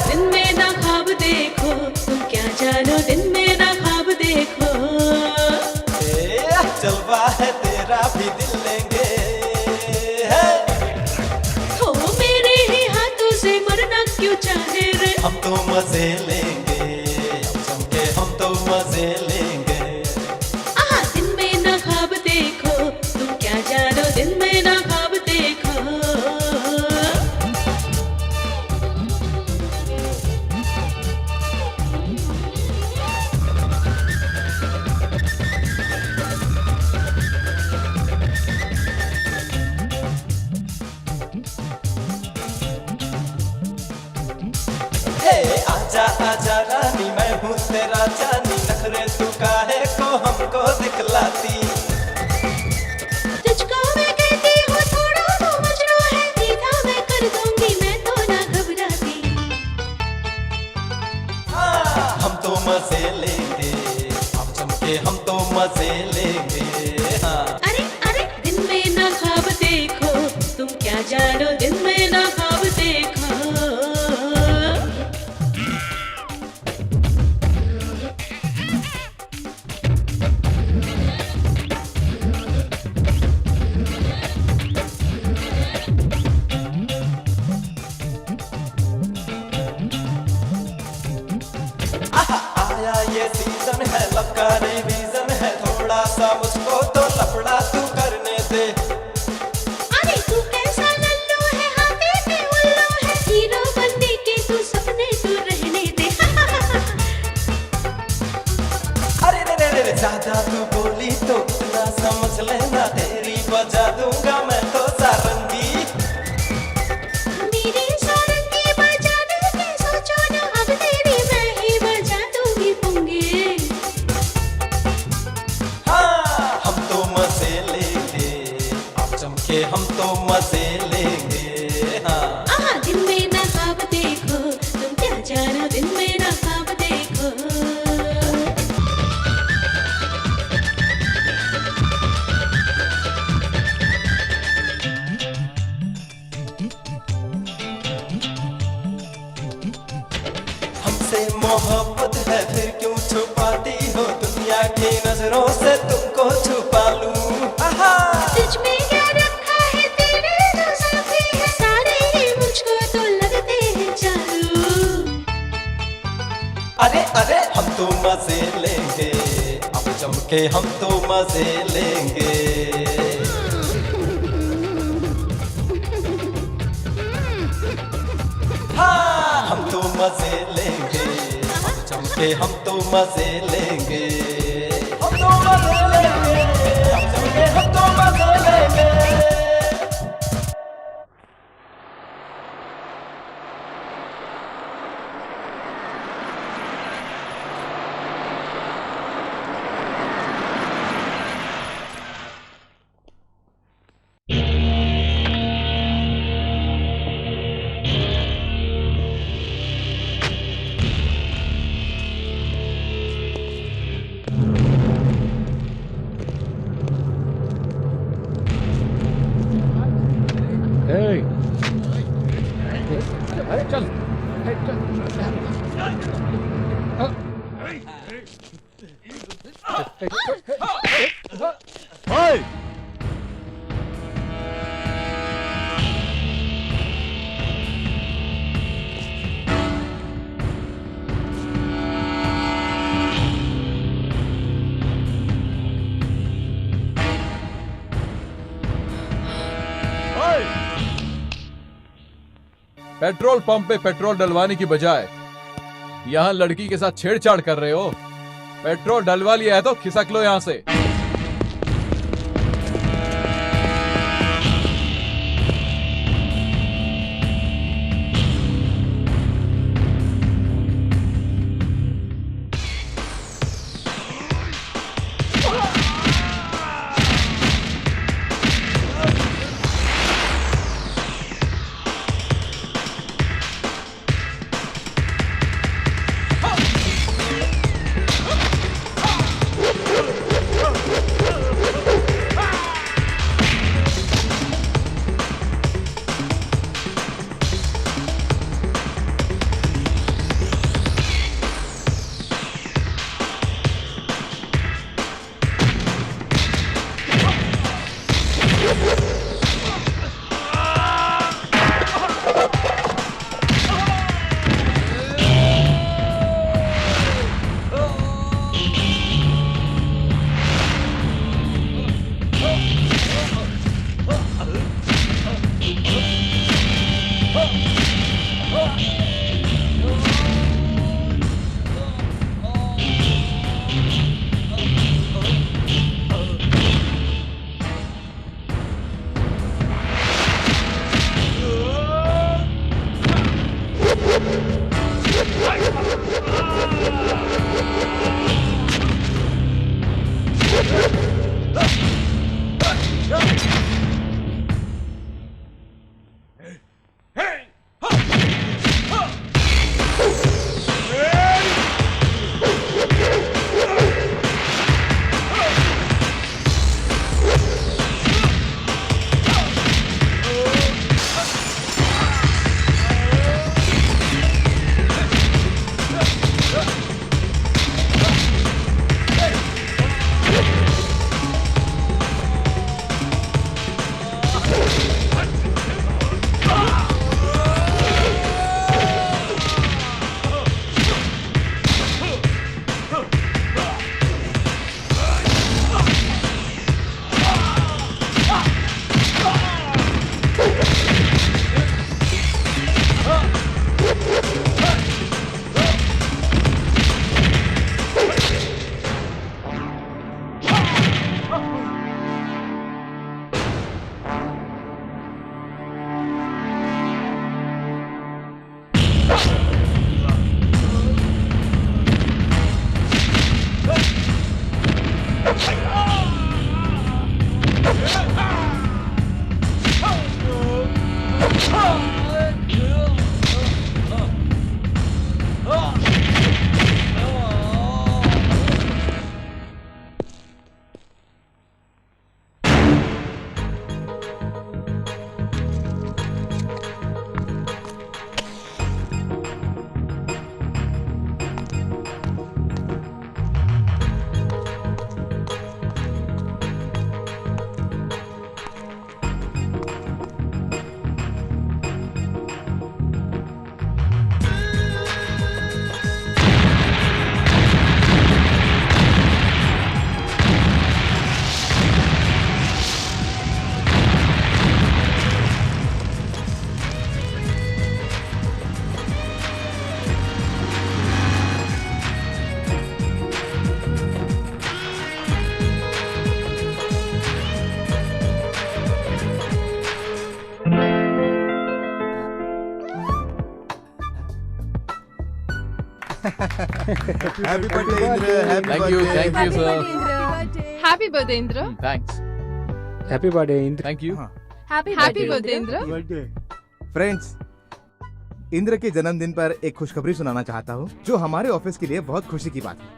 दिन में ना ख्वाब देखो, तुम क्या जानो दिन में ना ख्वाब देखो। जलवा है तेरा भी दिल लेंगे। हो मेरे ही हाथों से मरना क्यों चाहे रे। हम तो मजे लेंगे, जम के हम तो मजे लेंगे। दिन में ना ख्वाब देखो, तुम क्या जानो दिन में ना ख्वाब देखो। आजा आजा रानी मैं हूँ तेरा जानी, नखरे तू काहे को हमको दिखलाती। तुझको मैं कहती हूँ थोड़ा तो मजनू है, सीधा मैं कर दूंगी मैं तो ना घबराती। हम तो मजे लेंगे, अब जम के हम तो मजे लेंगे। अरे अरे दिन में ना ख्वाब देखो, तुम क्या जानो दिन में ना ख्वाब देखो। आया ये सीजन है, लब का रिवीजन है, थोड़ा सा मुझको तो लफड़ा तू करने दे। अरे तू कैसा लल्लू है, हाथे पे उल्लू है, हीरो बनने के तू सपने तू रहने दे। अरे रे रे रे ज्यादा तू बोली तो इतना समझ लेना, तेरी बजा दूंगा मैं तो सारंगी। मेरी सारंगी बजाने की सोचो ना, अब तेरी मैं ही बजा दूंगी पुंगी। हम तो मजे लेंगे, अब जम के हम तो मजे लेंगे। दिन में ना ख्वाब देखो, तुम क्या जानो दिन में ना ख्वाब देखो। हमसे मोहब्बत है फिर क्यों छुपाती हो, दुनिया की नजरों से तुमको छुपा लूं। तुझ में क्या रखा है तेरे जो साथी है, सारे ही मुझको तो लगते हैं चालू। अरे अरे हम तो मजे लेंगे, अब जम के हम तो मजे लेंगे। हम तो मजे लेंगे, अब जम के हम तो मजे लेंगे। हम तो मजे लेंगे, अब जम के हम तो मजे लेंगे। पेट्रोल पंप पे पेट्रोल डलवाने की बजाय यहाँ लड़की के साथ छेड़छाड़ कर रहे हो। पेट्रोल डलवा लिया है तो खिसक लो यहाँ से। Happy birthday, Indra. Happy Thank you, birthday. thank you, sir. Happy birthday, Indra. Thanks. Happy birthday Indra. Thank you. Happy birthday, Indra. Friends, Indra के जन्मदिन पर एक खुशखबरी सुनाना चाहता हूँ जो हमारे ऑफिस के लिए बहुत खुशी की बात है।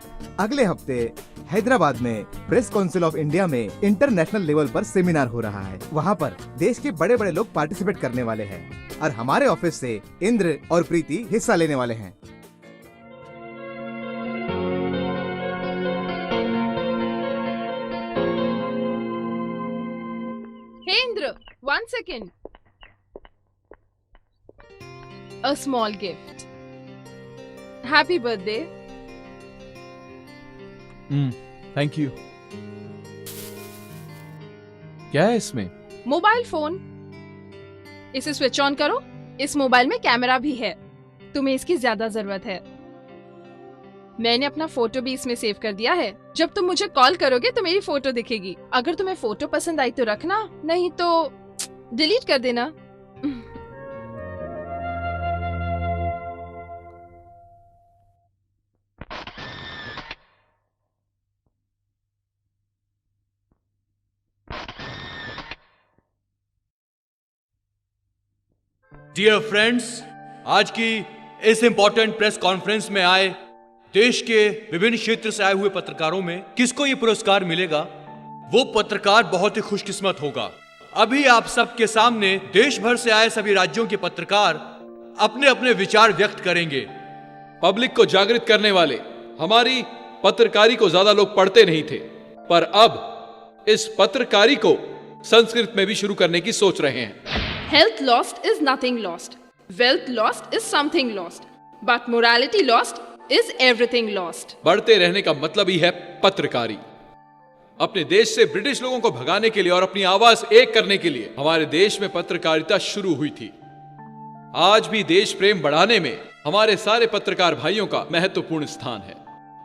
अगले हफ्ते हैदराबाद में प्रेस काउंसिल ऑफ इंडिया में इंटरनेशनल लेवल पर सेमिनार हो रहा है। वहाँ पर देश के बड़े बड़े लोग पार्टिसिपेट करने वाले हैं और हमारे ऑफिस से इंद्र और प्रीति हिस्सा लेने वाले हैं। Hey Indra, 1 second. A small gift. Happy birthday. Thank you. क्या है इसमें? Mobile phone. इसे स्विच ऑन करो। इस मोबाइल में कैमरा भी है। तुम्हें इसकी ज्यादा जरूरत है। मैंने अपना फोटो भी इसमें सेव कर दिया है। जब तुम मुझे कॉल करोगे तो मेरी फोटो दिखेगी। अगर तुम्हें फोटो पसंद आई तो रखना, नहीं तो डिलीट कर देना। डियर फ्रेंड्स, आज की इस इंपॉर्टेंट प्रेस कॉन्फ्रेंस में आए देश के विभिन्न क्षेत्र से आए हुए पत्रकारों में किसको ये पुरस्कार मिलेगा, वो पत्रकार बहुत ही खुशकिस्मत होगा। अभी आप सबके सामने देश भर से आए सभी राज्यों के पत्रकार अपने अपने विचार व्यक्त करेंगे। पब्लिक को जागृत करने वाले हमारी पत्रकारी को ज्यादा लोग पढ़ते नहीं थे, पर अब इस पत्रकारी को संस्कृत में भी शुरू करने की सोच रहे हैं। Health lost is nothing lost. Wealth lost is something lost. But morality lost is everything lost. बढ़ते रहने का मतलब ही है पत्रकारी। अपने देश से ब्रिटिश लोगों को भगाने के लिए और अपनी आवाज एक करने के लिए हमारे देश में पत्रकारिता शुरू हुई थी। आज भी देश प्रेम बढ़ाने में हमारे सारे पत्रकार भाइयों का महत्वपूर्ण स्थान है।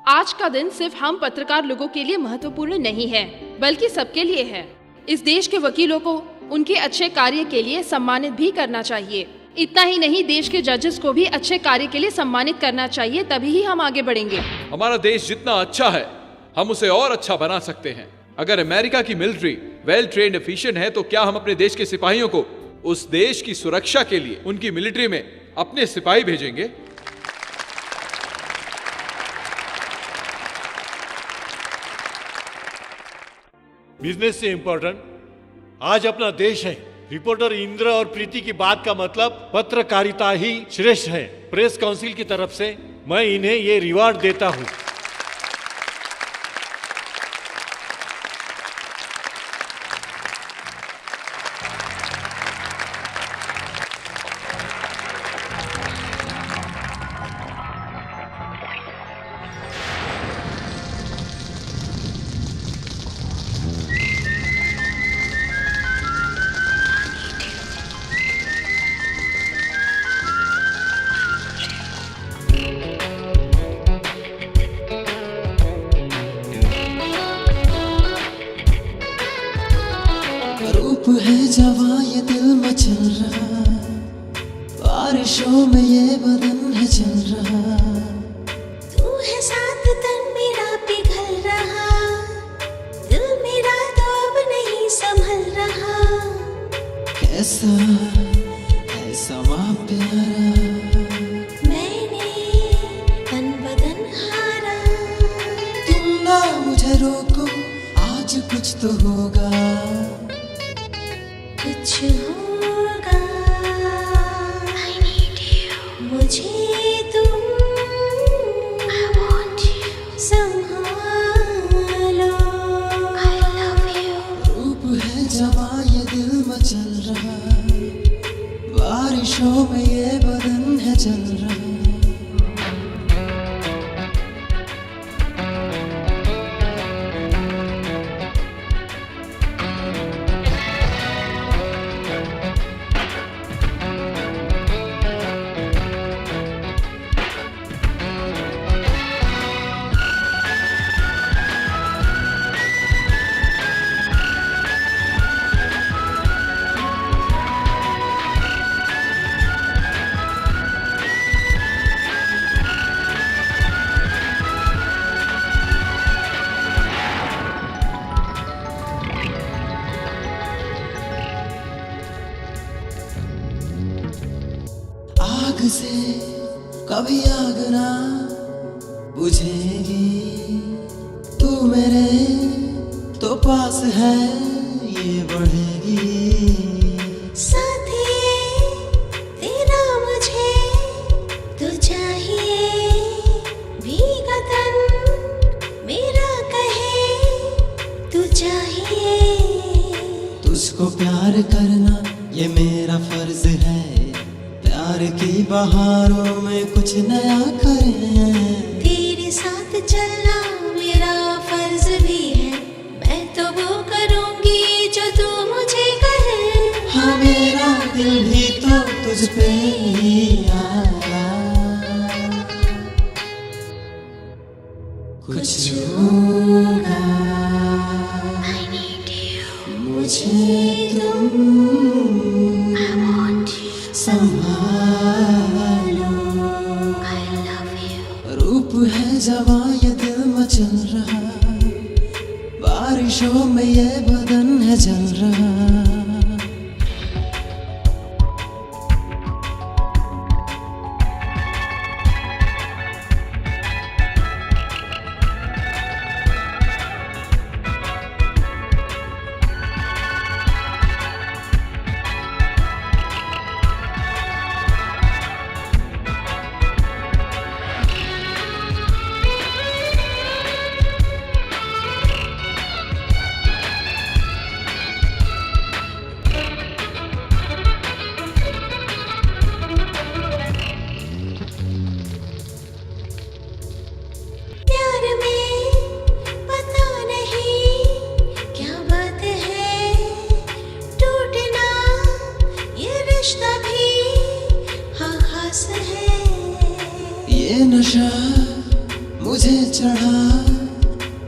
आज का दिन सिर्फ हम पत्रकार लोगों के लिए महत्वपूर्ण नहीं है, बल्कि सबके लिए है। इस देश के वकीलों को उनके अच्छे कार्य के लिए सम्मानित भी करना चाहिए। इतना ही नहीं, देश के जजेस को भी अच्छे कार्य के लिए सम्मानित करना चाहिए, तभी ही हम आगे बढ़ेंगे। हमारा देश जितना अच्छा है, हम उसे और अच्छा बना सकते हैं। अगर अमेरिका की मिलिट्री वेल ट्रेन्ड एफिशिएंट है, तो क्या हम अपने देश के सिपाहियों को उस देश की सुरक्षा के लिए उनकी मिलिट्री में अपने सिपाही भेजेंगे? बिजनेस से इंपॉर्टेंट आज अपना देश है। रिपोर्टर इंद्र और प्रीति की बात का मतलब पत्रकारिता ही श्रेष्ठ है। प्रेस काउंसिल की तरफ से मैं इन्हें ये रिवार्ड देता हूं। रूप है जवां ये दिल में चल रहा, बारिशों में ये बदन है चल रहा। तू है साथ तन मेरा पिघल रहा, दिल मेरा तो अब नहीं संभल रहा। कैसा है समा प्यारा, मैंने तन बदन हारा। तुम ना मुझे रोको, आज कुछ तो होगा, कुछ होगा। I need you. मुझे तुम I want you. संभालो। I love you. रूप है जवां ये दिल में चल रहा, बारिशों में ये बदन है चल रहा। आग से कभी आग ना बुझेगी, तू मेरे तो पास है ये बढ़ेगी। साथी तेरा मुझे तू चाहिए, भीगा तन मेरा कहे तू चाहिए। तुझको प्यार करना ये मेरा फर्ज है, प्यार की बहारों में कुछ नया करें। तेरे साथ चलना मेरा फर्ज भी है, मैं तो वो करूंगी जो तू मुझे कहे। हाँ मेरा दिल भी तो तुझ पे ही आया, कुछ होगा। I need you. मुझे तुम I want you. संभालो। I love you. रूप है जवां ये दिल में चल रहा, बारिशों में ये बदन है जल रहा। ये नशा मुझे चढ़ा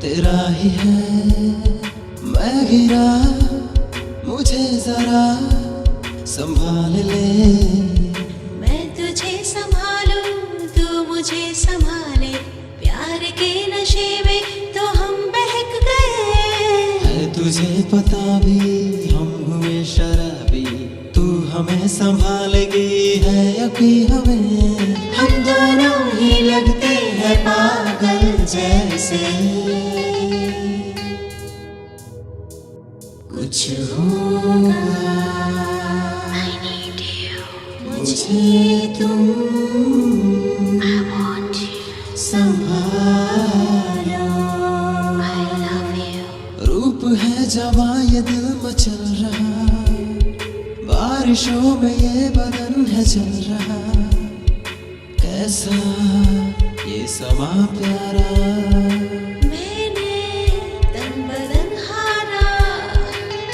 तेरा ही है, मैं गिरा मुझे जरा संभाल ले। मैं तुझे संभालूं तू मुझे संभाले, प्यार के नशे में तो हम बहक गए। है तुझे पता भी हम हुए शराबी, तू हमें संभालेगी है अभी हमें। हम दोनों ही लगते हैं पागल जैसे, कुछ होगा मुझे तुम संभालो। रूप है जवां ये दिल मचल रहा, बारिशों में ये बदन है जल रहा। कैसा ये समा प्यारा, मैंने तन बदन हारा।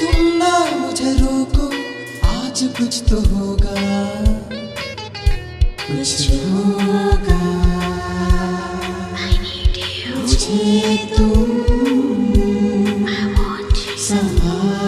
तुम ना मुझे रोको आज कुछ तो होगा, कुछ होगा मुझे तुम संभालो।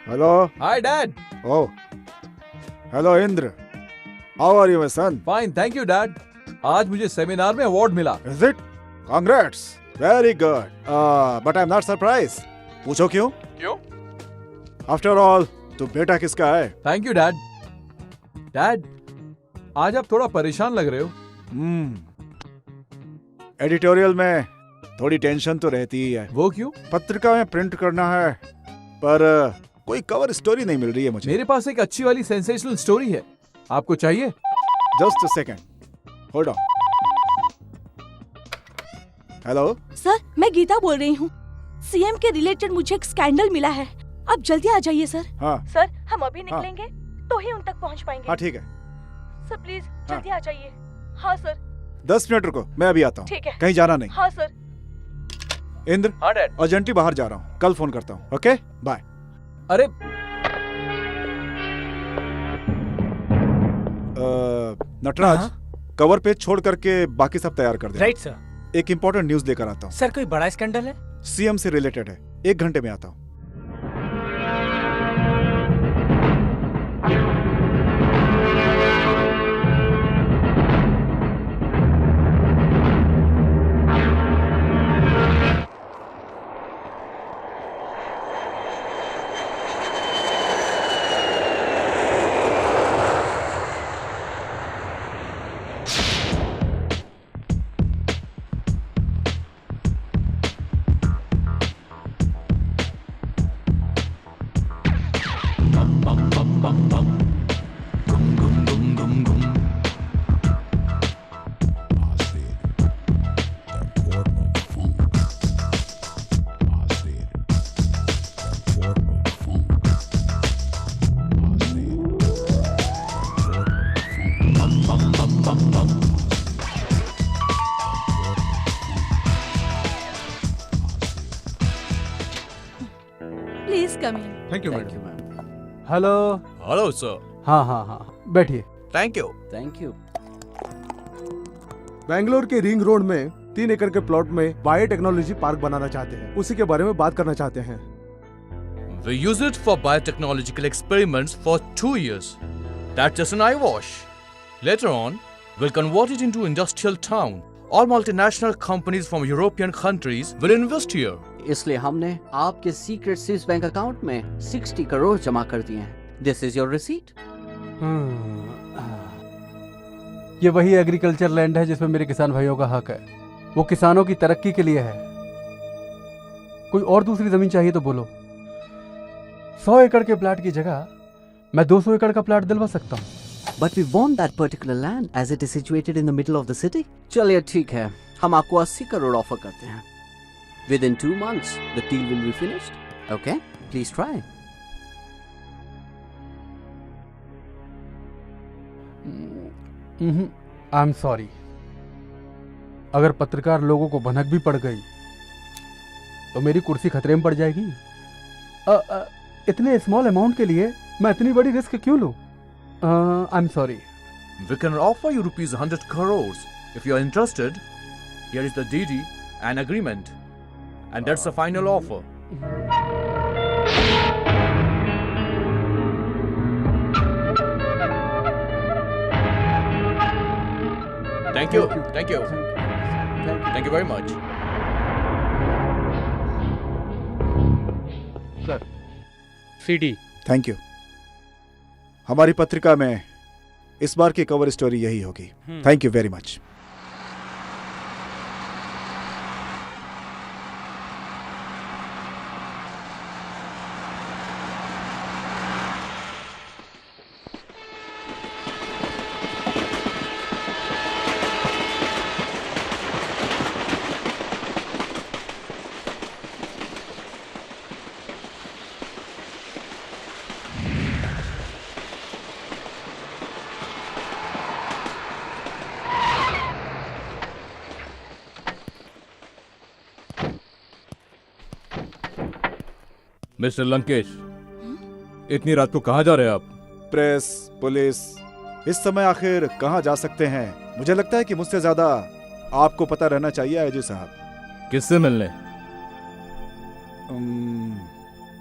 Hello. Hi dad. Oh, hello Indra. How are you my son? Fine thank you dad. आज मुझे सेमिनार में अवार्ड मिला। Is it? Congrats, very good. But I am not surprise. पूछो क्यों? क्यों? आफ्टर ऑल तू बेटा किसका है? Thank you dad. डैड आज आप थोड़ा परेशान लग रहे हो। एडिटोरियल में थोड़ी टेंशन तो रहती ही है। वो क्यों? पत्रिका में प्रिंट करना है पर कोई कवर स्टोरी नहीं मिल रही है मुझे। मेरे पास एक अच्छी वाली सेंसेशनल स्टोरी है, आपको चाहिए? Just a second, hold on. Hello sir, मैं गीता बोल रही हूँ। सीएम के रिलेटेड मुझे एक स्कैंडल मिला है, आप जल्दी आ जाइए सर। हाँ सर, हम अभी निकलेंगे तो ही उन तक पहुँच पाएंगे। हाँ ठीक है सर प्लीज जल्दी आ जाइए। हाँ सर। 10 मिनट रुको, मैं अभी आता हूँ। ठीक है। कहीं जाना नहीं। हाँ सर। इंद्र, हाँ डैड। अर्जेंटली बाहर जा रहा हूँ, कल फोन करता हूँ। Okay bye. अरे नटराज, कवर पेज छोड़ करके बाकी सब तैयार कर दे। Right sir. एक इम्पोर्टेंट न्यूज लेकर आता हूँ। सर कोई बड़ा स्कैंडल है? सीएम से रिलेटेड है, 1 घंटे में आता हूँ। Please come in. Thank you madam. Hello. Hello sir. हाँ हाँ हाँ, बैठिए। Thank you. Thank you. Bangalore के रिंग रोड में 3 एकड़ के प्लॉट में बायोटेक्नोलॉजी पार्क बनाना चाहते हैं, उसी के बारे में बात करना चाहते हैं। We use it for biotechnological experiments for 2 years. That's just an eyewash. Later on, we'll convert it into industrial town. All multinational companies from European countries will invest here. इसलिए हमने आपके सीक्रेट स्विस बैंक अकाउंट में 60 करोड़ जमा कर दिए हैं। This is your receipt. ये वही एग्रीकल्चर लैंड है जिसमें मेरे किसान भाइयों का हक है। वो किसानों की तरक्की के लिए है। कोई और दूसरी जमीन चाहिए तो बोलो। 100 एकड़ के प्लाट की जगह मैं 200 एकड़ का प्लाट दिलवा सकता हूँ। But we want that particular land as it is situated in the middle of the city. चलिए ठीक है, हम आपको 80 करोड़ ऑफर करते हैं। Within 2 months, the deal will be finished. Okay? Please try. I am sorry. अगर पत्रकार लोगों को भनक भी पड़ गई तो मेरी कुर्सी खतरे में पड़ जाएगी। इतने स्मॉल अमाउंट के लिए मैं इतनी बड़ी रिस्क क्यों लूं? I am sorry. We can offer you rupees 100 crores. If you are interested, here is the DD and agreement. And that's the final offer. Thank you. Thank you. Thank you very much. Sir, CD। Thank you. हमारी पत्रिका में इस बार की cover story यही होगी। Thank you very much. Mister Lankesh, इतनी रात को कहाँ जा रहे हैं आप? प्रेस, पुलिस, इस समय आखिर कहाँ जा सकते हैं? मुझे लगता है कि मुझसे ज्यादा आपको पता रहना चाहिए आईजी साहब। किससे मिलने?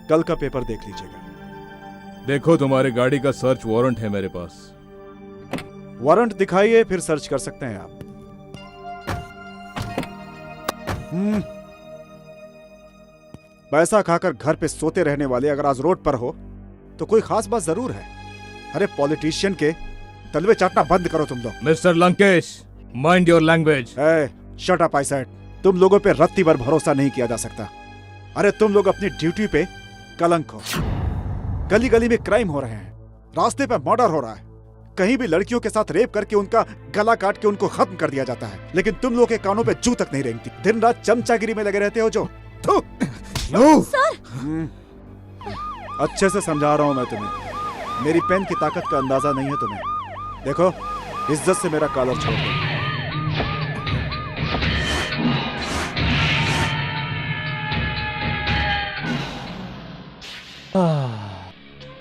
कल का पेपर देख लीजिएगा। देखो, तुम्हारी गाड़ी का सर्च वारंट है मेरे पास। वारंट दिखाइए, फिर सर्च कर सकते हैं आप। पैसा खाकर घर पे सोते रहने वाले अगर आज रोड पर हो तो कोई खास बात जरूर है। अरे पॉलिटिशियन के तलवे चाटना बंद करो तुम लोग। Mister Lankesh, mind your language. Shut up I said. तुम लोगों पे रत्ती भर भरोसा नहीं किया जा सकता। अरे तुम लोग अपनी ड्यूटी पे कलंक हो। गली गली में क्राइम हो रहे हैं, रास्ते पे मर्डर हो रहा है, कहीं भी लड़कियों के साथ रेप करके उनका गला काट के उनको खत्म कर दिया जाता है, लेकिन तुम लोगों के कानों पे जू तक नहीं रेंगती। दिन रात चमचागिरी में लगे रहते हो जो। सर! अच्छे से समझा रहा हूं मैं तुम्हें। मेरी पेन की ताकत का अंदाजा नहीं है तुम्हें। देखो, इज्जत से मेरा कॉलर छोड़ दो।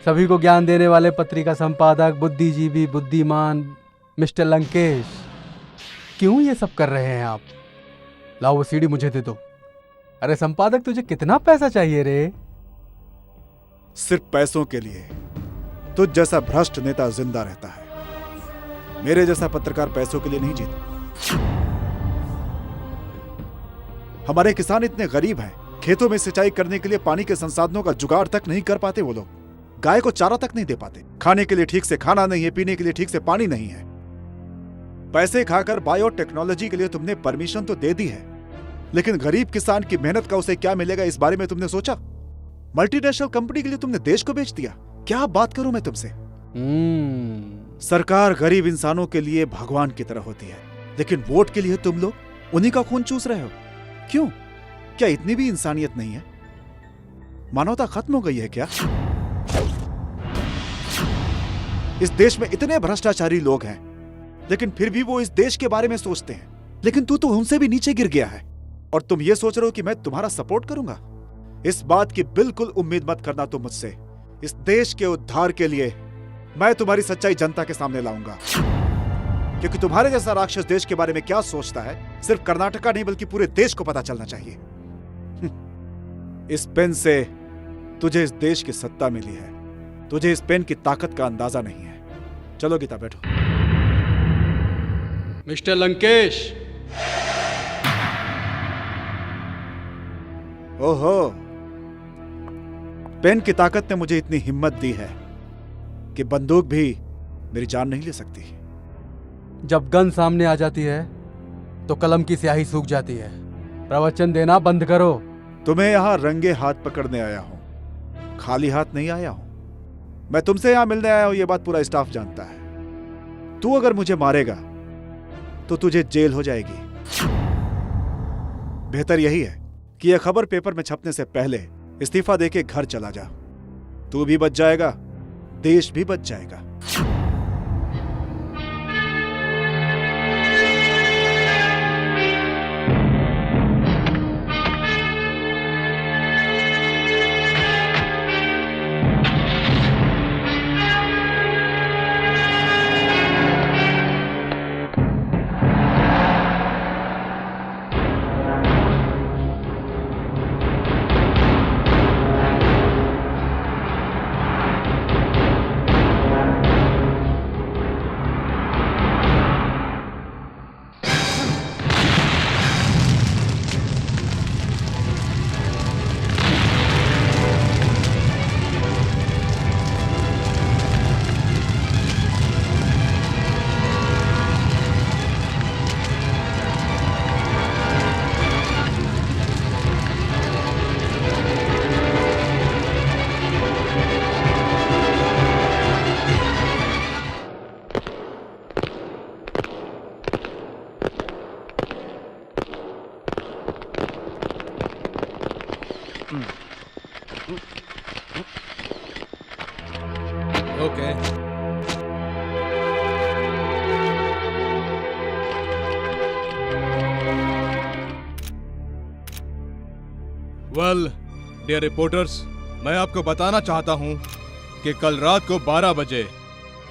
सभी को ज्ञान देने वाले पत्रिका संपादक, बुद्धिजीवी, बुद्धिमान मिस्टर लंकेश, क्यों ये सब कर रहे हैं आप? लाओ वो सीडी मुझे दे दो। अरे संपादक, तुझे कितना पैसा चाहिए रे? सिर्फ पैसों के लिए तुझ जैसा भ्रष्ट नेता जिंदा रहता है। मेरे जैसा पत्रकार पैसों के लिए नहीं जीता। हमारे किसान इतने गरीब हैं, खेतों में सिंचाई करने के लिए पानी के संसाधनों का जुगाड़ तक नहीं कर पाते। वो लोग गाय को चारा तक नहीं दे पाते। खाने के लिए ठीक से खाना नहीं है, पीने के लिए ठीक से पानी नहीं है। पैसे खाकर बायोटेक्नोलॉजी के लिए तुमने परमिशन तो दे दी है, लेकिन गरीब किसान की मेहनत का उसे क्या मिलेगा इस बारे में तुमने सोचा? मल्टीनेशनल कंपनी के लिए तुमने देश को बेच दिया। क्या बात करूं मैं तुमसे? सरकार गरीब इंसानों के लिए भगवान की तरह होती है, लेकिन वोट के लिए तुम लोग उन्हीं का खून चूस रहे हो। क्यों? क्या इतनी भी इंसानियत नहीं है? मानवता खत्म हो गई है क्या? इस देश में इतने भ्रष्टाचारी लोग हैं, लेकिन फिर भी वो इस देश के बारे में सोचते हैं। लेकिन तू तो उनसे भी नीचे गिर गया है, और तुम ये सोच रहे हो कि मैं तुम्हारा सपोर्ट करूंगा। इस बात की बिल्कुल उम्मीद मत करना तुम मुझसे। इस देश के उद्धार के लिए मैं तुम्हारी सच्चाई जनता के सामने लाऊंगा, क्योंकि तुम्हारे जैसा राक्षस देश के बारे में क्या सोचता है सिर्फ कर्नाटका नहीं बल्कि पूरे देश को पता चलना चाहिए। इस पेन से तुझे इस देश की सत्ता मिली है, तुझे इस पेन की ताकत का अंदाजा नहीं है। चलो गीता, बैठो। मिस्टर लंकेश। ओहो, पेन की ताकत ने मुझे इतनी हिम्मत दी है कि बंदूक भी मेरी जान नहीं ले सकती। जब गन सामने आ जाती है तो कलम की स्याही सूख जाती है। प्रवचन देना बंद करो। तुम्हें यहां रंगे हाथ पकड़ने आया हूं, खाली हाथ नहीं आया हूं। मैं तुमसे यहां मिलने आया हूं, यह बात पूरा स्टाफ जानता है। तू अगर मुझे मारेगा तो तुझे जेल हो जाएगी। बेहतर यही है कि यह खबर पेपर में छपने से पहले इस्तीफा देके घर चला जा। तू भी बच जाएगा, देश भी बच जाएगा। वेल डियर रिपोर्टर्स, मैं आपको बताना चाहता हूं कि कल रात को 12 बजे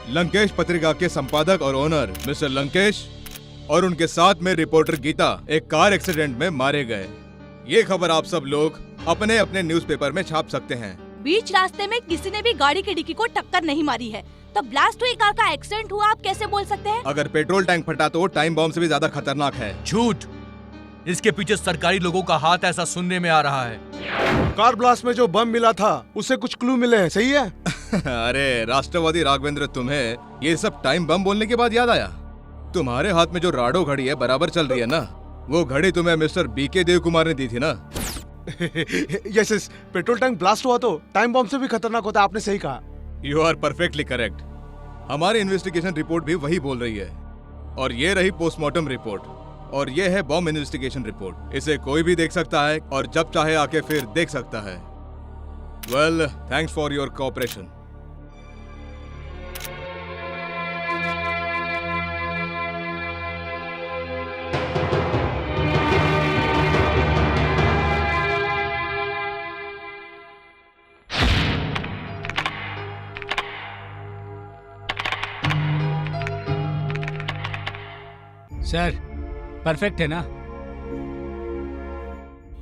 लंकेश पत्रिका के संपादक और ओनर मिस्टर लंकेश और उनके साथ में रिपोर्टर गीता एक कार एक्सीडेंट में मारे गए। ये खबर आप सब लोग अपने अपने न्यूज़पेपर में छाप सकते हैं। बीच रास्ते में किसी ने भी गाड़ी की डिक्की को टक्कर नहीं मारी है, तो ब्लास्ट हुई कार का एक्सीडेंट हुआ, आप कैसे बोल सकते हैं? अगर पेट्रोल टैंक फटा तो वो टाइम बॉम्ब से भी ज्यादा खतरनाक है। झूठ। इसके पीछे सरकारी लोगों का हाथ, ऐसा सुनने में आ रहा है। कार ब्लास्ट में जो बम मिला था उससे कुछ क्लू मिले हैं, सही है? अरे राष्ट्रवादी राघवेंद्र, तुम्हें ये सब टाइम बम बोलने के बाद याद आया। तुम्हारे हाथ में जो राडो घड़ी है बराबर चल रही है ना, वो घड़ी तुम्हें मिस्टर बीके देव कुमार ने दी थी ना। यस, पेट्रोल टैंक ब्लास्ट हुआ तो टाइम बम से भी खतरनाक होता है, आपने सही कहा। You are perfectly correct. हमारी इन्वेस्टिगेशन रिपोर्ट भी वही बोल रही है। और ये रही पोस्टमार्टम रिपोर्ट, और ये है बॉम्ब इन्वेस्टिगेशन रिपोर्ट। इसे कोई भी देख सकता है और जब चाहे आके फिर देख सकता है। Well, thanks for your cooperation. Sir, perfect है ना?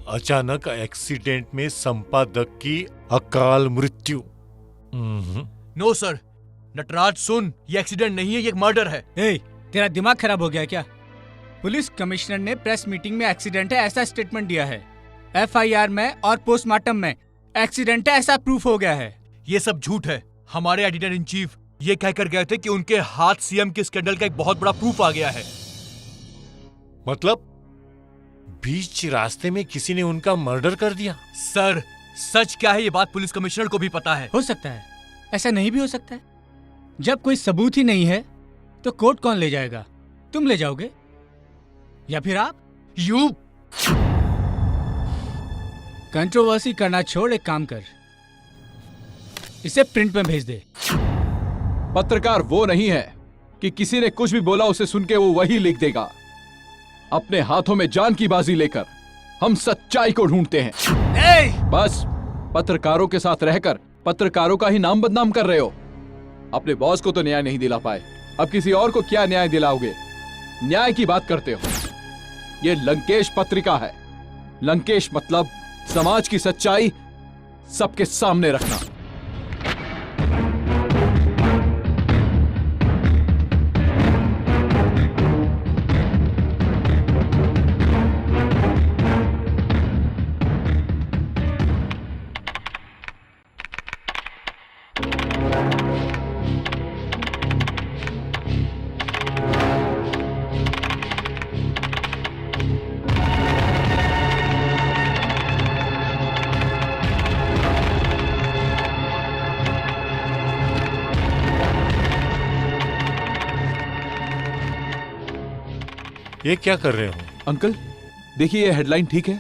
अचानक एक्सीडेंट में संपादक की अकाल मृत्यु। नो सर, नटराज सुन, ये एक्सीडेंट नहीं है, ये एक मर्डर है। ए, तेरा दिमाग खराब हो गया क्या? पुलिस कमिश्नर ने प्रेस मीटिंग में एक्सीडेंट है ऐसा स्टेटमेंट दिया है। एफआईआर में और पोस्टमार्टम में एक्सीडेंट है ऐसा प्रूफ हो गया है। ये सब झूठ है। हमारे एडिटर इन चीफ ये कहकर गए थे कि उनके हाथ सीएम के स्कैंडल का एक बहुत बड़ा प्रूफ आ गया है। मतलब बीच रास्ते में किसी ने उनका मर्डर कर दिया? सर, सच क्या है ये बात पुलिस कमिश्नर को भी पता है। हो सकता है, ऐसा नहीं भी हो सकता है। जब कोई सबूत ही नहीं है तो कोर्ट कौन ले जाएगा? तुम ले जाओगे या फिर आप? यू कंट्रोवर्सी करना छोड़, एक काम कर, इसे प्रिंट में भेज दे। पत्रकार वो नहीं है कि किसी ने कुछ भी बोला उसे सुन के वो वही लिख देगा। अपने हाथों में जान की बाजी लेकर हम सच्चाई को ढूंढते हैं। बस पत्रकारों के साथ रहकर पत्रकारों का ही नाम बदनाम कर रहे हो। अपने बॉस को तो न्याय नहीं दिला पाए, अब किसी और को क्या न्याय दिलाओगे? न्याय की बात करते हो। ये लंकेश पत्रिका है। लंकेश मतलब समाज की सच्चाई सबके सामने रखना। ये क्या कर रहे हो? अंकल देखिए, ये हेडलाइन ठीक है?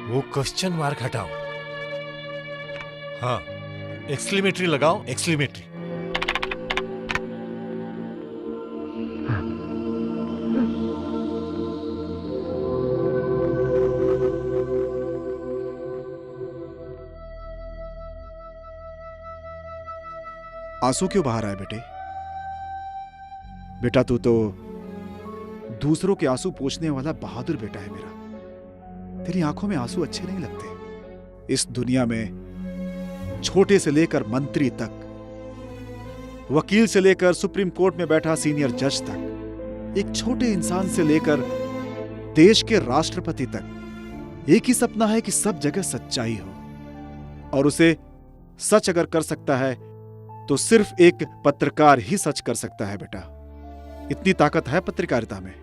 वो क्वेश्चन मार्क हटाओ। हाँ, एक्सक्लेमेटरी लगाओ, एक्सक्लेमेटरी। आंसू क्यों बाहर आए बेटे? बेटा तू तो दूसरों के आंसू पोंछने वाला बहादुर बेटा है मेरा। तेरी आंखों में आंसू अच्छे नहीं लगते। इस दुनिया में छोटे से लेकर मंत्री तक, वकील से लेकर सुप्रीम कोर्ट में बैठा सीनियर जज तक, एक छोटे इंसान से लेकर देश के राष्ट्रपति तक एक ही सपना है कि सब जगह सच्चाई हो। और उसे सच अगर कर सकता है तो सिर्फ एक पत्रकार ही सच कर सकता है बेटा। इतनी ताकत है पत्रकारिता में।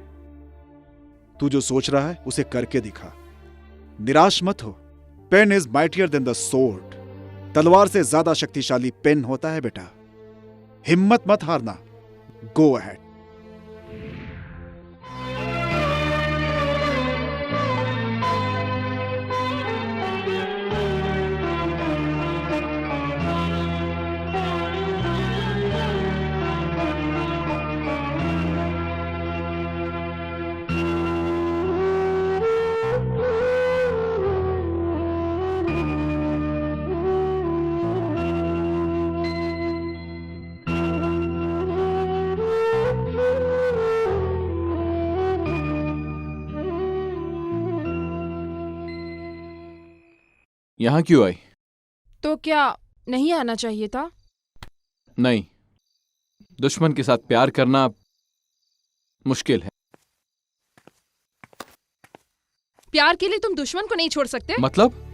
तू जो सोच रहा है उसे करके दिखा। निराश मत हो। Pen is mightier than the sword. तलवार से ज्यादा शक्तिशाली पेन होता है बेटा। हिम्मत मत हारना। Go ahead. यहाँ क्यों आई? तो क्या नहीं आना चाहिए था? नहीं, दुश्मन के साथ प्यार करना मुश्किल है। प्यार के लिए तुम दुश्मन को नहीं छोड़ सकते? मतलब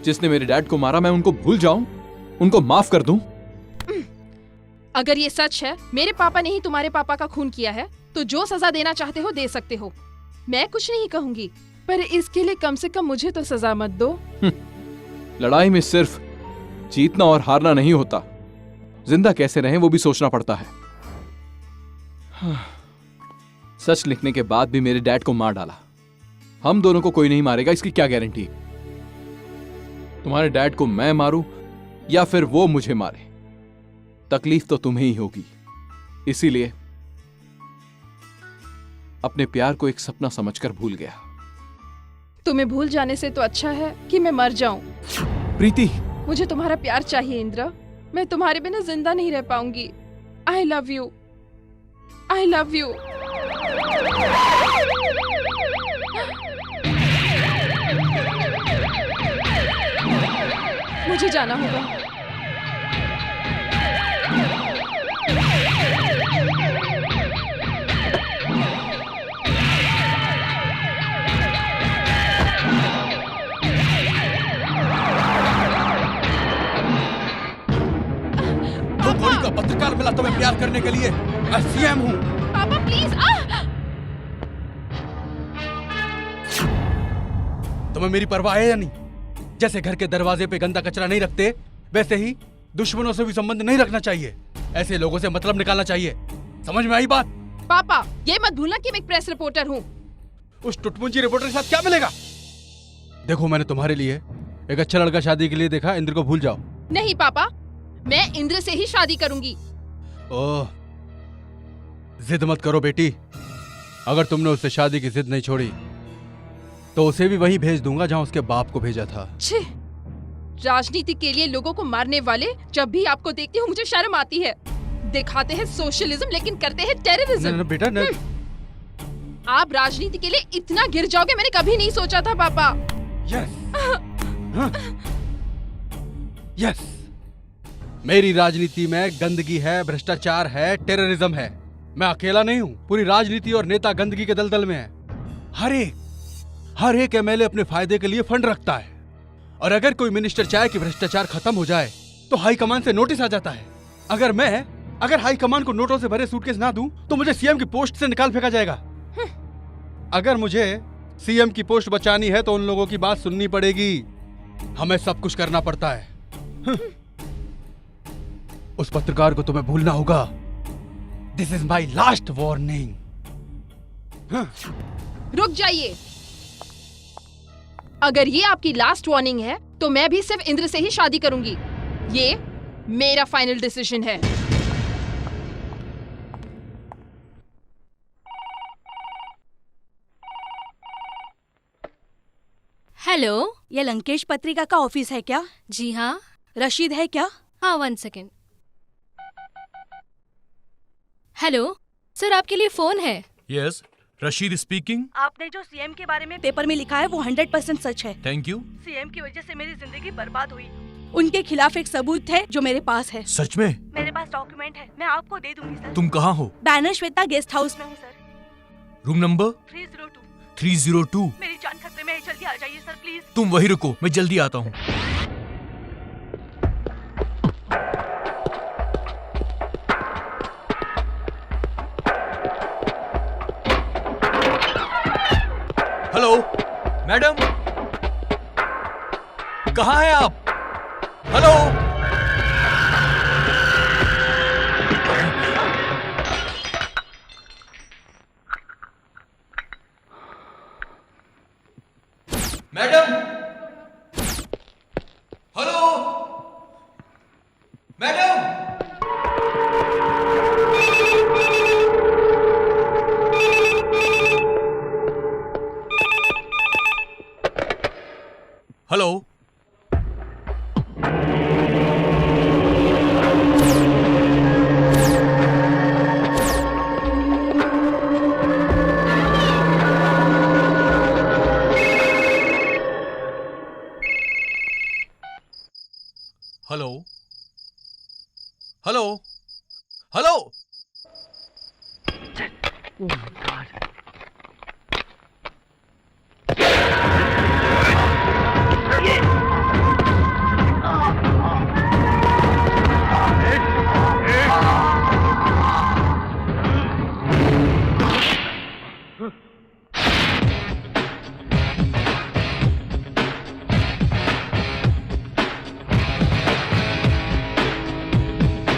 जिसने मेरे डैड को मारा मैं उनको भूल जाऊं, उनको माफ कर दूं? अगर ये सच है, मेरे पापा ने ही तुम्हारे पापा का खून किया है, तो जो सजा देना चाहते हो दे सकते हो। मैं कुछ नहीं कहूंगी, पर इसके लिए कम से कम मुझे तो सजा मत दो। लड़ाई में सिर्फ जीतना और हारना नहीं होता, जिंदा कैसे रहें वो भी सोचना पड़ता है। सच लिखने के बाद भी मेरे डैड को मार डाला। हम दोनों को कोई नहीं मारेगा, इसकी क्या गारंटी? तुम्हारे डैड को मैं मारूं या फिर वो मुझे मारे, तकलीफ तो तुम्हें ही होगी। इसीलिए अपने प्यार को एक सपना समझकर भूल गया। तुम्हें भूल जाने से तो अच्छा है कि मैं मर जाऊं। प्रीति, मुझे तुम्हारा प्यार चाहिए इंद्र। मैं तुम्हारे बिना जिंदा नहीं रह पाऊंगी। I love you, I love you. मुझे जाना होगा। का पत्रकार मिला तुम्हें प्यार करने के लिए। मैं सीएम हूँ। पापा प्लीज। तुम्हें मेरी परवाह है या नहीं? जैसे घर के दरवाजे पे गंदा कचरा नहीं रखते, वैसे ही दुश्मनों से भी संबंध नहीं रखना चाहिए। ऐसे लोगों से मतलब निकालना चाहिए। समझ में आई बात? पापा ये मत भूलना कि मैं एक प्रेस रिपोर्टर हूँ। उस टुटमुंजी रिपोर्टर के साथ क्या मिलेगा? देखो, मैंने तुम्हारे लिए एक अच्छा लड़का शादी के लिए देखा। इंद्र को भूल जाओ। नहीं पापा, मैं इंद्र से ही शादी करूंगी। ओह, जिद मत करो बेटी। अगर तुमने उससे शादी की जिद नहीं छोड़ी तो उसे भी वहीं भेज दूंगा जहां उसके बाप को भेजा था। छे, राजनीति के लिए लोगों को मारने वाले जब भी आपको देखती हूँ मुझे शर्म आती है। दिखाते हैं सोशलिज्म लेकिन करते हैं टेररिज्म। न, बेटा न। आप राजनीति के लिए इतना गिर जाओगे मैंने कभी नहीं सोचा था पापा। Yes, yes. मेरी राजनीति में गंदगी है, भ्रष्टाचार है, टेररिज्म है। मैं अकेला नहीं हूँ, पूरी राजनीति और नेता गंदगी के दलदल में है। हर एक एमएलए अपने फायदे के लिए फंड रखता है, और अगर कोई मिनिस्टर चाहे कि भ्रष्टाचार खत्म हो जाए तो हाईकमान से नोटिस आ जाता है। अगर हाईकमान को नोटों से भरे सूटकेस ना दूं तो मुझे सीएम की पोस्ट से निकाल फेंका जाएगा। अगर मुझे सीएम की पोस्ट बचानी है तो उन लोगों की बात सुननी पड़ेगी। हमें सब कुछ करना पड़ता है। उस पत्रकार को तुम्हें भूलना होगा। This is my last warning. रुक जाइए। अगर ये आपकी लास्ट वार्निंग है तो मैं भी सिर्फ इंद्र से ही शादी करूंगी। ये मेरा फाइनल डिसीजन है। हेलो, ये लंकेश पत्रिका का ऑफिस है क्या? जी हाँ। रशीद है क्या? हाँ, 1 सेकेंड। हेलो सर, आपके लिए फोन है। Yes, Rashid speaking. आपने जो सीएम के बारे में पेपर में लिखा है वो 100% सच है। Thank you. सीएम की वजह से मेरी जिंदगी बर्बाद हुई। उनके खिलाफ एक सबूत है जो मेरे पास है। सच में? मेरे पास डॉक्यूमेंट है, मैं आपको दे दूंगी सर। तुम कहाँ हो? बैनर श्वेता गेस्ट हाउस में हूँ सर। Room number 302। मेरी जान खतरे में है, जल्दी आ जाइए सर प्लीज। तुम वहीं रुको, मैं जल्दी आता हूँ। हेलो मैडम, कहाँ हैं आप? Hello. Madam, hello madam. Hello. Hello hello hello.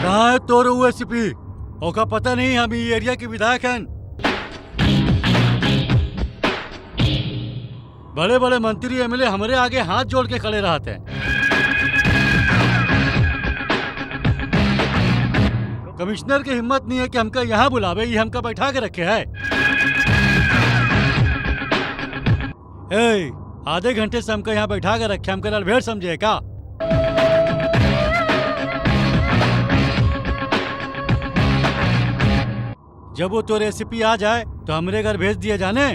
कहाँ है तोर एसपी? ओका पता नहीं हम ये एरिया के विधायक हैं। बड़े बड़े मंत्री एमएलए हमारे आगे हाथ जोड़ के खड़े रहते हैं। कमिश्नर की हिम्मत नहीं है कि हमका यहाँ बुलावे, ये हमका बैठा के रखे है। आधे घंटे से हमका यहाँ बैठा के रखे, हमका नलभेड़ समझे का? जब वो तो रेसिपी आ जाए तो हमरे घर भेज दिए जाने।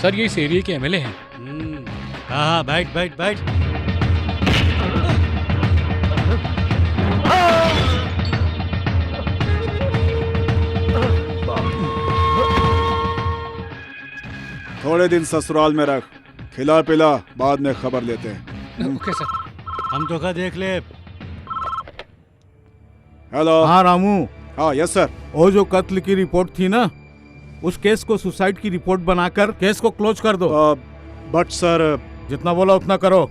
सर ये इस एरिया के एमएलए हैं। हाँ बैठ बैठ बैठ। थोड़े दिन ससुराल में रख, खिला पिला, बाद में खबर लेते हैं। Okay sir. हम तो का देख ले। हेलो। हाँ रामू। हाँ यस सर। वो जो कत्ल की रिपोर्ट थी ना, उस केस को सुसाइड की रिपोर्ट बनाकर केस को क्लोज कर दो। बट सर, जितना बोला उतना करो।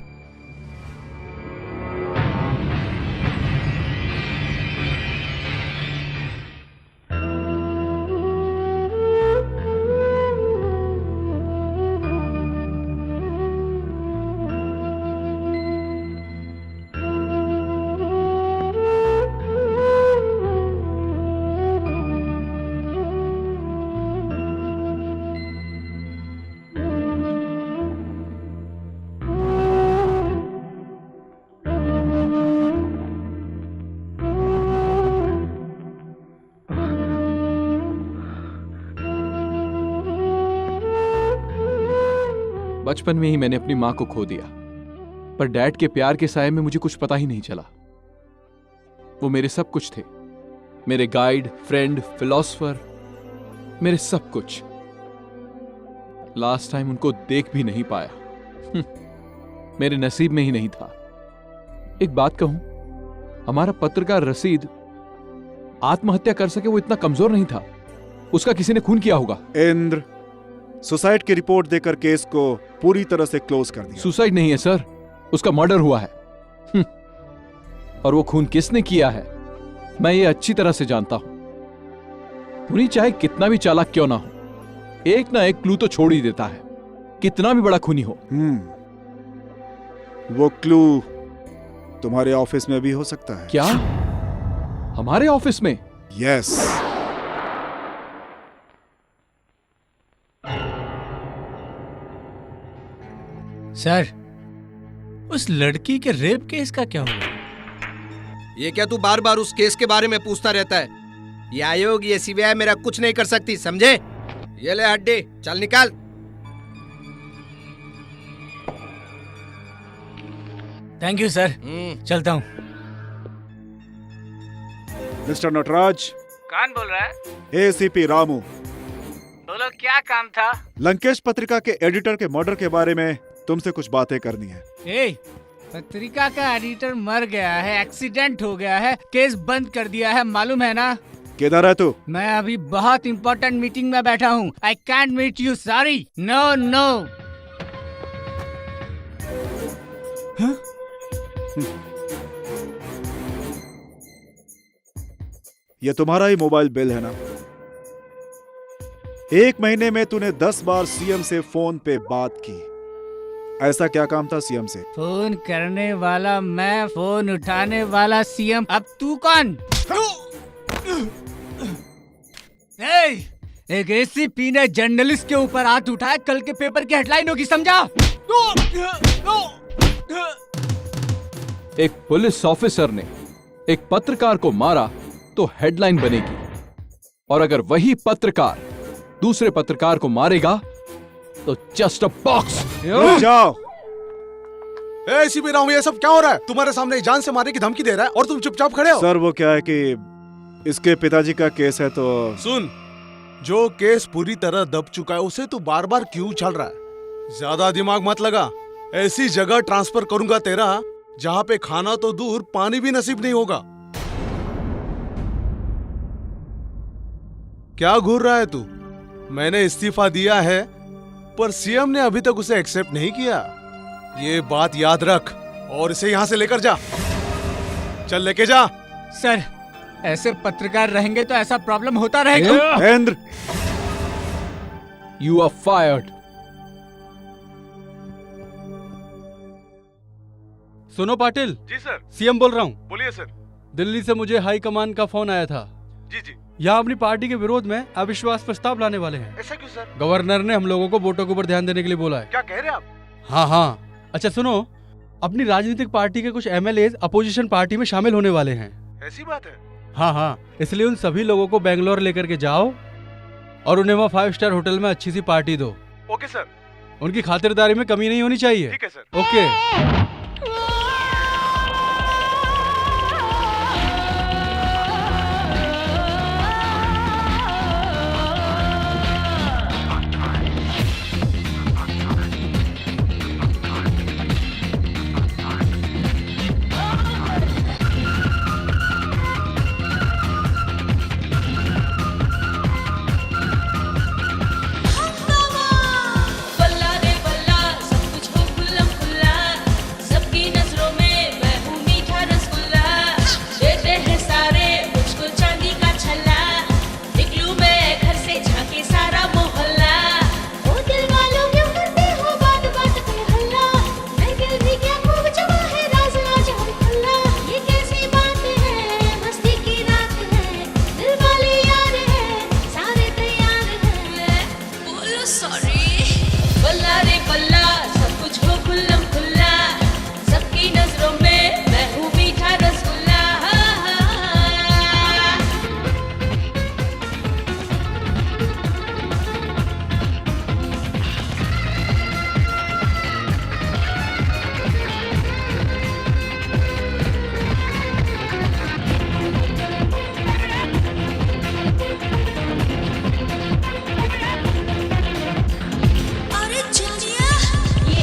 बचपन में ही मैंने अपनी मां को खो दिया, पर डैड के प्यार के साए में मुझे कुछ पता ही नहीं चला। वो मेरे सब कुछ थे, मेरे गाइड, फ्रेंड, फिलोसोफर, मेरे सब कुछ। लास्ट टाइम उनको देख भी नहीं पाया। मेरे नसीब में ही नहीं था। एक बात कहूं, हमारा पत्रकार रसीद आत्महत्या कर सके वो इतना कमजोर नहीं था। उसका किसी ने खून किया होगा। इंद्र, सुसाइड की रिपोर्ट देकर केस को पूरी तरह से क्लोज कर दिया। सुसाइड नहीं है सर, उसका मर्डर हुआ है। और वो खून किसने किया है मैं ये अच्छी तरह से जानता हूं। खूनी चाहे कितना भी चालाक क्यों ना हो, एक ना एक क्लू तो छोड़ ही देता है, कितना भी बड़ा खूनी हो। वो क्लू तुम्हारे ऑफिस में भी हो सकता है। क्या? हमारे ऑफिस में? यस। सर, उस लड़की के रेप केस का क्या हुआ? ये क्या तू बार बार उस केस के बारे में पूछता रहता है? ये आयोग, ये सीबीआई मेरा कुछ नहीं कर सकती, समझे? ये ले हड्डी, चल निकाल। थैंक यू सर, चलता हूँ। मिस्टर नटराज। कौन बोल रहा है? एसीपी रामू। बोलो क्या काम था? लंकेश पत्रिका के एडिटर के मर्डर के बारे में तुमसे कुछ बातें करनी है। पत्रिका का एडिटर मर गया है, एक्सीडेंट हो गया है, केस बंद कर दिया है, मालूम है ना? किधर है तू? मैं अभी बहुत इंपॉर्टेंट मीटिंग में बैठा हूँ। I can't meet you, sorry. No no. ये तुम्हारा ही मोबाइल बिल है ना? एक महीने में तूने 10 बार सीएम से फोन पे बात की। ऐसा क्या काम था सीएम से? फोन करने वाला मैं, फोन उठाने वाला सीएम। अब तू कौन? एक एसीपी ने जर्नलिस्ट के ऊपर हाथ उठाया, कल के पेपर की हेडलाइन होगी, समझा? एक पुलिस ऑफिसर ने एक पत्रकार को मारा तो हेडलाइन बनेगी, और अगर वही पत्रकार दूसरे पत्रकार को मारेगा तो जस्ट अ बॉक्स। जाओ। एसीपी राव, ये सब क्या हो रहा है? तुम्हारे सामने जान से मारने की धमकी दे रहा है और तुम चुपचाप खड़े हो। सर वो क्या है कि इसके पिताजी का केस है तो। सुन, जो केस पूरी तरह दब चुका है उसे तू बार बार क्यों उछाल रहा है? ज्यादा दिमाग मत लगा। ऐसी जगह ट्रांसफर करूंगा तेरा जहां पे खाना तो दूर पानी भी नसीब नहीं होगा। क्या घूर रहा है तू? मैंने इस्तीफा दिया है पर सीएम ने अभी तक उसे एक्सेप्ट नहीं किया। ये बात याद रख और इसे यहां से लेकर जा। चल लेके जा। सर, ऐसे पत्रकार रहेंगे तो ऐसा प्रॉब्लम होता रहेगा। Mahendra, you are fired. सुनो पाटिल। जी सर। सीएम बोल रहा हूँ। बोलिए सर। दिल्ली से मुझे हाई कमान का फोन आया था। जी जी। यहाँ अपनी पार्टी के विरोध में अविश्वास प्रस्ताव लाने वाले हैं। ऐसा क्यों सर? गवर्नर ने हम लोगों को वोटों के ऊपर ध्यान देने के लिए बोला है। क्या कह रहे हैं आप? हाँ हाँ। अच्छा सुनो, अपनी राजनीतिक पार्टी के कुछ एमएलए अपोजिशन पार्टी में शामिल होने वाले हैं। ऐसी बात है? हाँ हाँ, इसलिए उन सभी लोगों को बेंगलोर लेकर के जाओ और उन्हें वहाँ 5 स्टार होटल में अच्छी सी पार्टी दो। Okay sir. उनकी खातिरदारी में कमी नहीं होनी चाहिए। ठीक है सर। ओके। बल्ला रे बल्ला, सब कुछ हो खुल्लम खुल्ला, सबकी नजरों में मैं हूँ मीठा रसगुल्ला। देते हैं सारे मुझको चांदी का छल्ला, निकलूं मैं घर से झांके सारा मोहल्ला। ओ दिल वालों क्यों करते हो बात बात पे हल्ला, मैं दिल भी क्या खूब जमा है राज राज हर खुल्ला। ये कैसी बात है, मस्ती की रात है, दिल वाले यार है, सारे तैयार हैं। बोलो सॉरी। बल्ला रे बल्ला, सब कुछ हो खुल्लम खुल्ला, सबकी नजरों में मैं हूँ मीठा रसगुल्ला। अरे जानिया, ये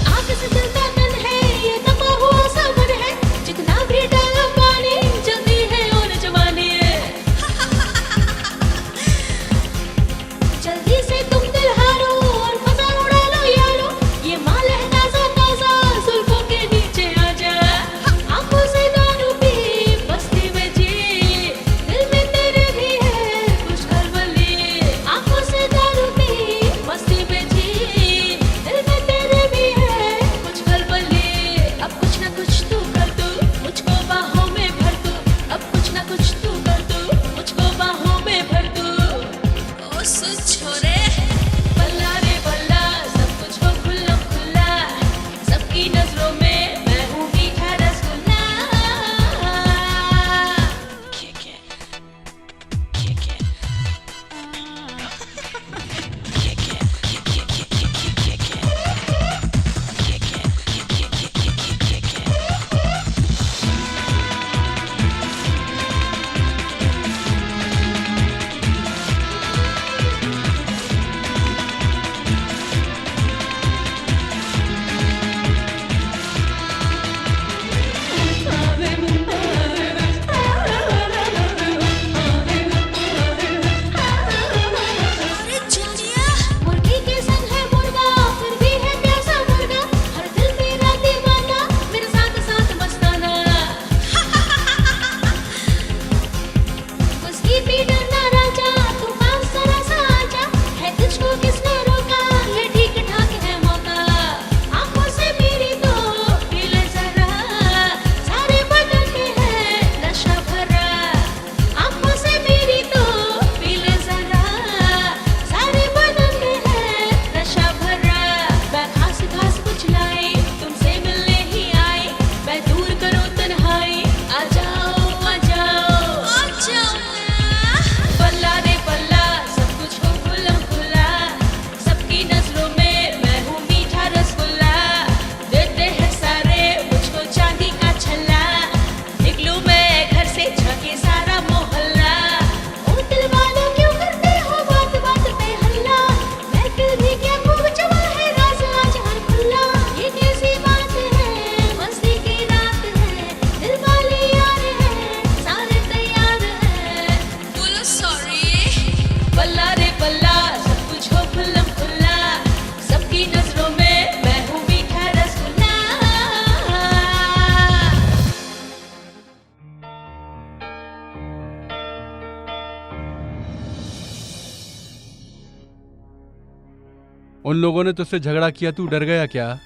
उन लोगों ने तुझसे झगड़ा किया, तू डर गया क्या?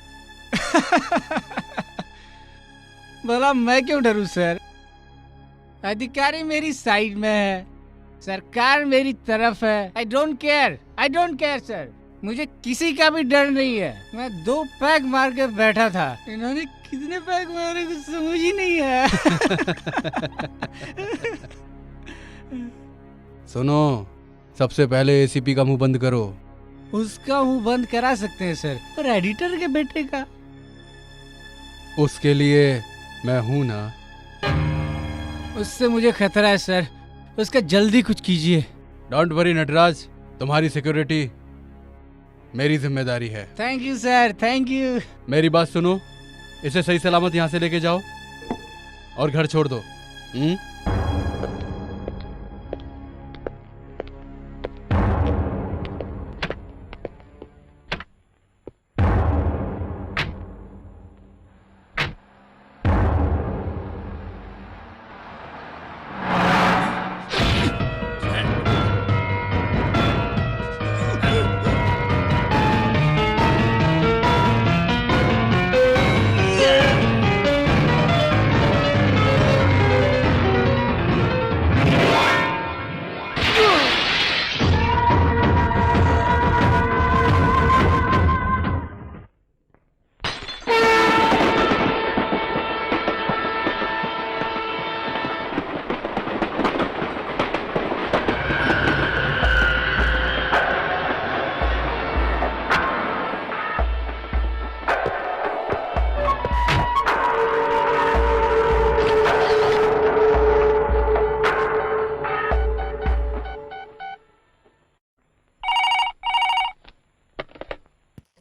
भला मैं क्यों डरूं सर? अधिकारी मेरी साइड में है, सरकार मेरी तरफ है। आई डोंट केयर सर, मुझे किसी का भी डर नहीं है। मैं 2 पैग मार के बैठा था, इन्होंने कितने पैग मारे कुछ समझ ही नहीं है। सुनो, सबसे पहले एसीपी का मुंह बंद करो। उसका मुंह बंद करा सकते हैं सर, पर एडिटर के बेटे का? उसके लिए मैं हूं ना। उससे मुझे खतरा है सर, उसका जल्दी कुछ कीजिए। डोंट वरी नटराज, तुम्हारी सिक्योरिटी मेरी जिम्मेदारी है। Thank you sir, thank you. मेरी बात सुनो, इसे सही सलामत यहाँ से लेके जाओ और घर छोड़ दो।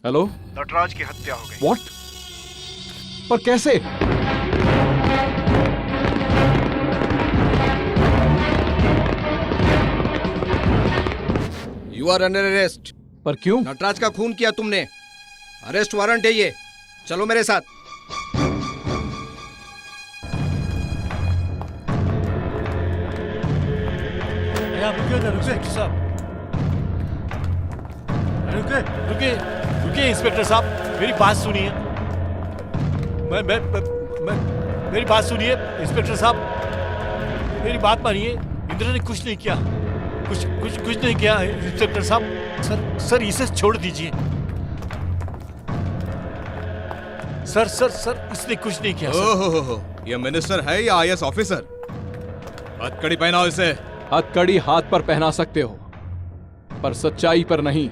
हेलो, नटराज की हत्या हो गई। व्हाट? पर कैसे? You are under arrest. पर क्यों? नटराज का खून किया तुमने, अरेस्ट वारंट है ये। चलो मेरे साथ। रुकिए इंस्पेक्टर साहब, मेरी बात सुनिए। मेरी बात सुनिए इंस्पेक्टर साहब, मेरी बात मानिए। इंद्र ने कुछ नहीं किया, कुछ नहीं किया इंस्पेक्टर साहब। सर इसे छोड़ दीजिए। सर इसने कुछ नहीं किया। ओहो, ये मिनिस्टर है या IAS ऑफिसर? हथकड़ी पहनाओ इसे। हथकड़ी हाथ पर पहना सकते हो, पर सच्चाई पर नहीं।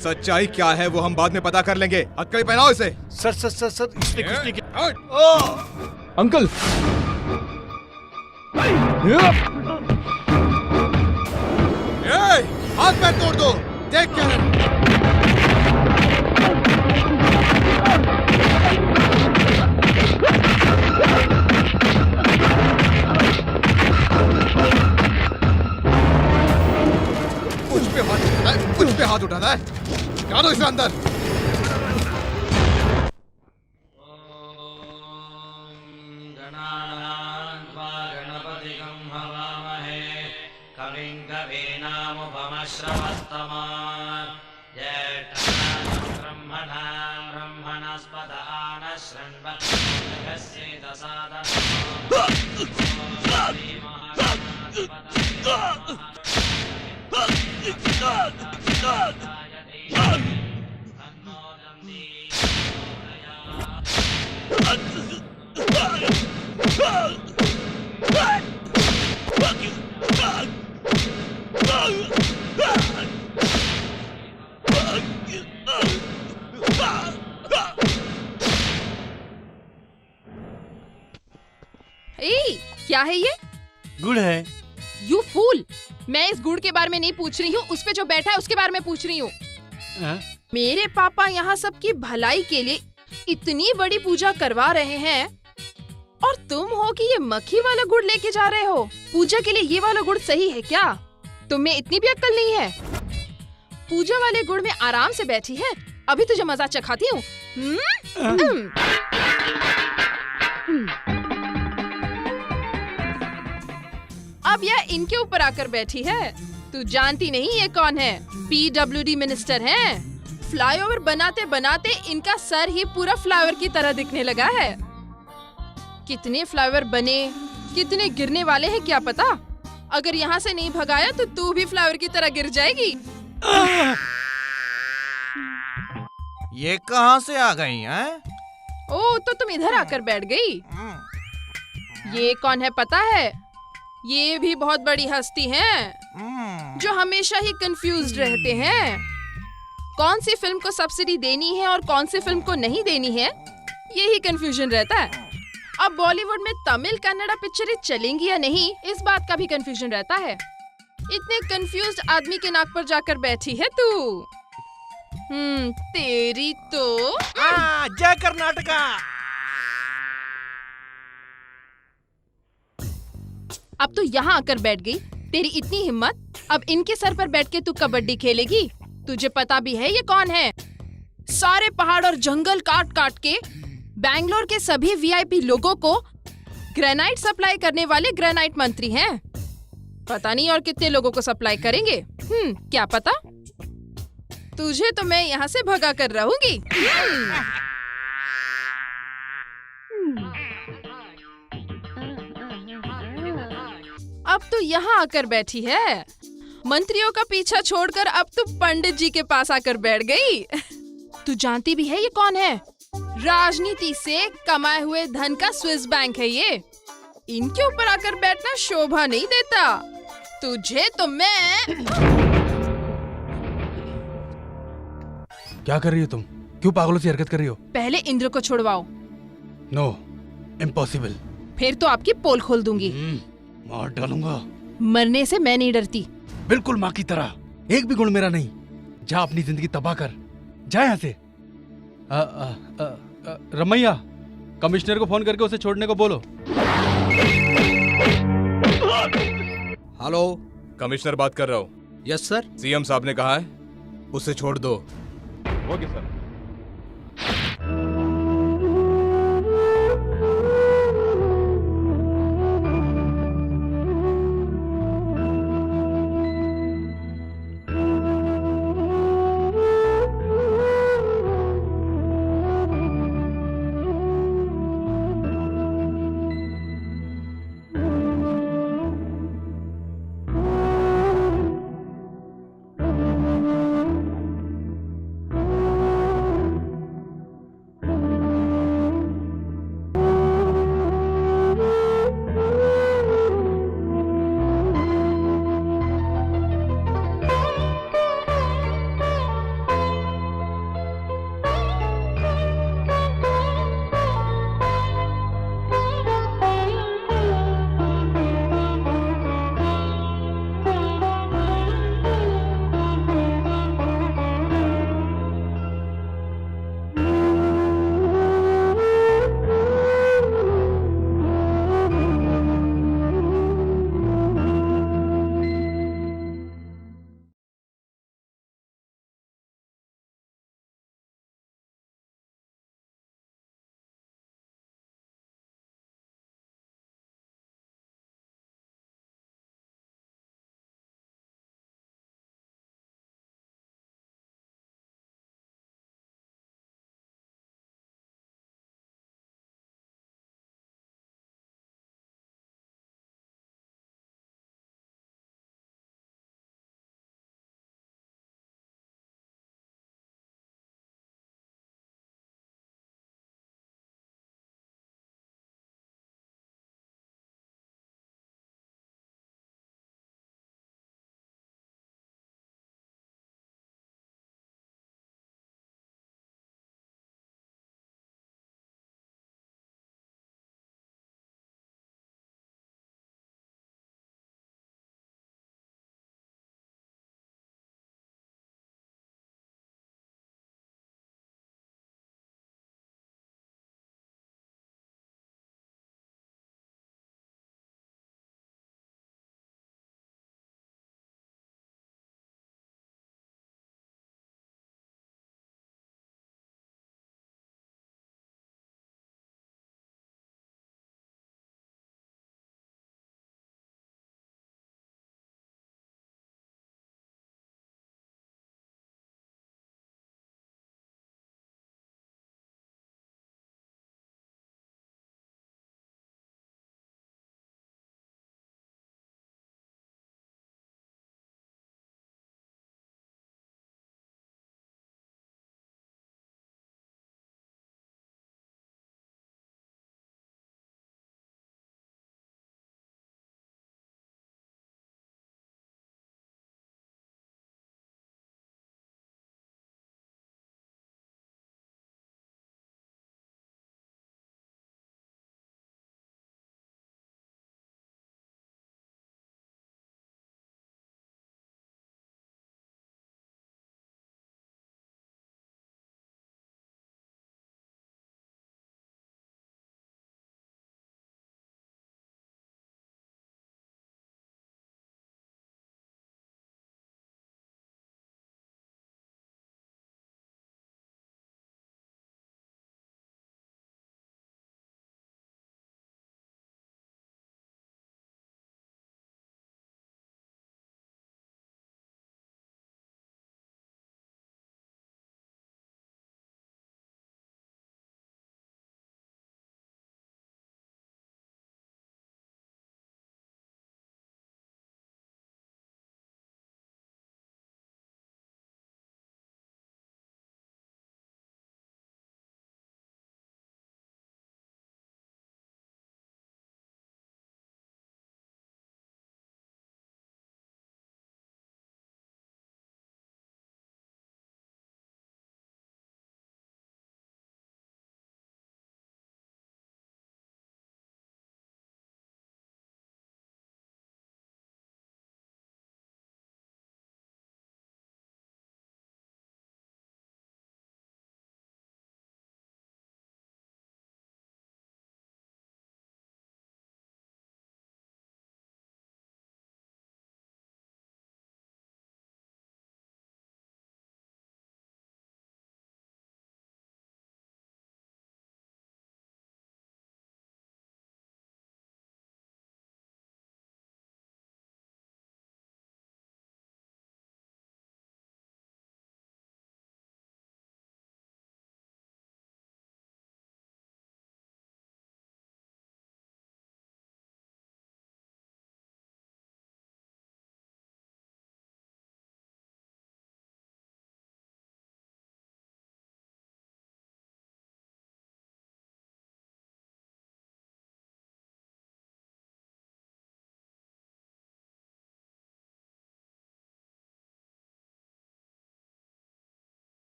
सच्चाई क्या है वो हम बाद में पता कर लेंगे। हथकड़ी पहनाओ इसे। सर इसने कुछ नहीं किया। अंकल, हाथ पैर तोड़ दो, देख क्या है। कुछ पे हाथ उठाता है, डालो इसे अंदर। क्या है ये? गुड़ है। यू फूल, मैं इस गुड़ के बारे में नहीं पूछ रही हूँ, उस पे जो बैठा है उसके बारे में पूछ रही हूँ। मेरे पापा यहाँ सबकी भलाई के लिए इतनी बड़ी पूजा करवा रहे हैं और तुम हो कि ये मक्खी वाला गुड़ लेके जा रहे हो। पूजा के लिए ये वाला गुड़ सही है क्या? तुम में इतनी भी अक्ल नहीं है? पूजा वाले गुड़ में आराम से बैठी है, अभी तुझे मजा चखाती हूँ। अब यह इनके ऊपर आकर बैठी है। तू जानती नहीं ये कौन है? PWD मिनिस्टर हैं। फ्लाईओवर बनाते बनाते इनका सर ही पूरा फ्लाईओवर की तरह दिखने लगा है। कितने फ्लाईओवर बने, कितने गिरने वाले हैं क्या पता। अगर यहाँ से नहीं भगाया तो तू भी फ्लाईओवर की तरह गिर जाएगी। ये कहाँ से आ गई हैं? ओ, तो तुम इधर आकर बैठ गई। ये कौन है पता है? ये भी बहुत बड़ी हस्ती हैं, जो हमेशा ही कंफ्यूज्ड रहते हैं। कौन सी फिल्म को सब्सिडी देनी है और कौन सी फिल्म को नहीं देनी है, यही कंफ्यूजन रहता है। अब बॉलीवुड में तमिल कन्नड़ा पिक्चरें चलेंगी या नहीं, इस बात का भी कंफ्यूजन रहता है। इतने कंफ्यूज्ड आदमी के नाक पर जाकर बैठी है तू। तेरी तो जय कर्नाटका। अब तो यहाँ आकर बैठ गई। तेरी इतनी हिम्मत, अब इनके सर पर बैठ के तू कबड्डी खेलेगी। तुझे पता भी है ये कौन है? सारे पहाड़ और जंगल काट काट के बैंगलोर के सभी वीआईपी लोगों को ग्रेनाइट सप्लाई करने वाले ग्रेनाइट मंत्री हैं। पता नहीं और कितने लोगों को सप्लाई करेंगे। क्या पता। तुझे तो मैं यहाँ से भगा कर रहूंगी। अब तो यहाँ आकर बैठी है। मंत्रियों का पीछा छोड़कर अब तो पंडित जी के पास आकर बैठ गई। तू जानती भी है ये कौन है? राजनीति से कमाए हुए धन का स्विस बैंक है ये। इनके ऊपर आकर बैठना शोभा नहीं देता। तुझे तो मैं। क्या कर रही हो तुम? क्यों पागलों सी हरकत कर रही हो? पहले इंद्र को छुड़वाओ। No, impossible. फिर तो आपकी पोल खोल दूंगी। मार डालूंगा। मरने से मैं नहीं डरती। बिल्कुल माँ की तरह। एक भी गुण मेरा नहीं। जा अपनी जिंदगी तबाह कर। जा यहाँ से। रमैया, कमिश्नर को फोन करके उसे छोड़ने को बोलो। हेलो, कमिश्नर बात कर रहा हूँ। Yes sir. सीएम साहब ने कहा है उसे छोड़ दो। Okay sir.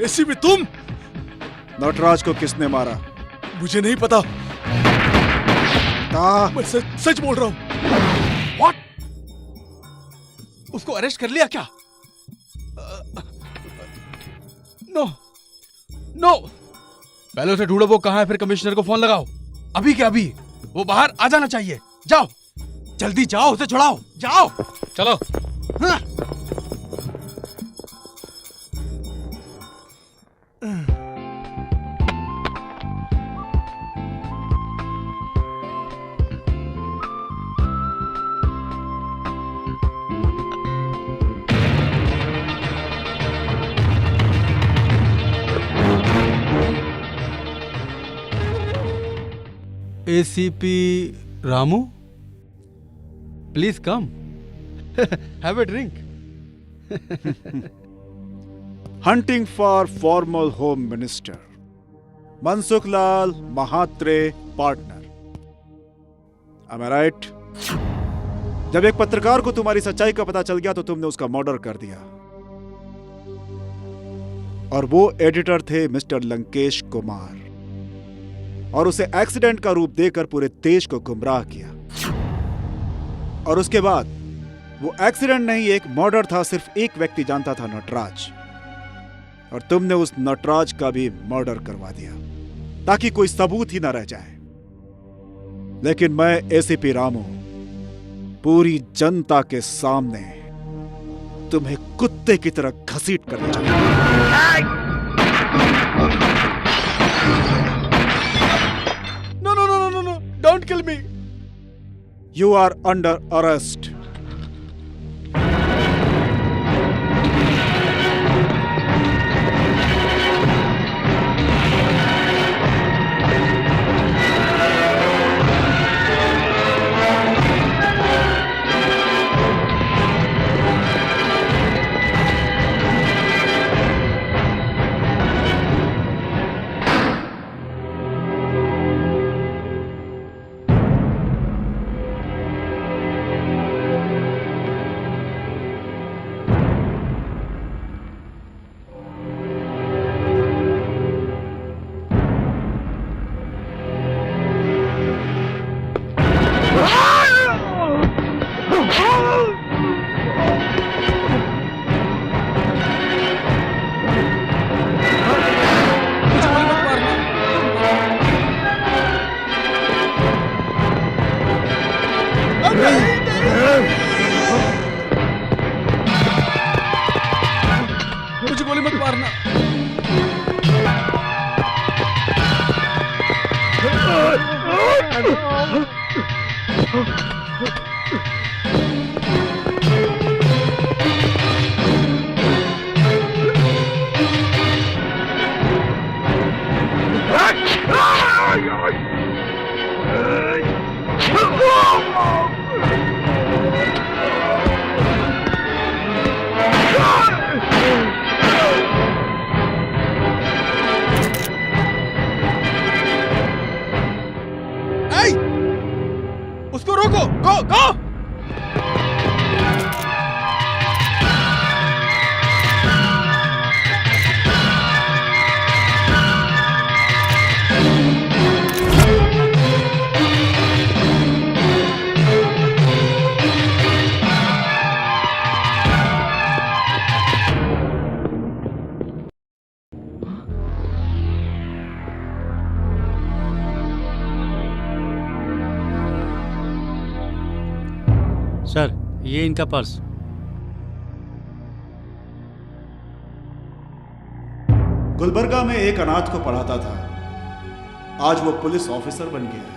एसीपी तुम? नटराज को किसने मारा? मुझे नहीं पता। मैं सच बोल रहा हूँ। What? उसको अरेस्ट कर लिया क्या? नो नो, पहले उसे ढूंढो, वो कहाँ है, फिर कमिश्नर को फोन लगाओ। अभी क्या अभी? वो बाहर आ जाना चाहिए। जाओ जल्दी जाओ, उसे छुड़ाओ, जाओ। चलो। हाँ। ACP Ramu, please come. Have a drink. Hunting for former Home Minister Mansukh Lal Mahatre, partner. Am I right? जब एक पत्रकार को तुम्हारी सच्चाई का पता चल गया तो तुमने उसका मर्डर कर दिया, और वो एडिटर थे मिस्टर लंकेश कुमार, और उसे एक्सीडेंट का रूप देकर पूरे देश को गुमराह किया। और उसके बाद वो एक्सीडेंट नहीं, एक मर्डर था। सिर्फ एक व्यक्ति जानता था, नटराज, और तुमने उस नटराज का भी मर्डर करवा दिया ताकि कोई सबूत ही ना रह जाए। लेकिन मैं एसीपी रामू पूरी जनता के सामने तुम्हें कुत्ते की तरह घसीट कर चाहता। No, don't kill me. You are under arrest. मुझे गोली मत मारना। उसको रोको, गो गो। सर, ये इनका पर्स। गुलबर्गा में एक अनाथ को पढ़ाता था, आज वो पुलिस ऑफिसर बन गया है।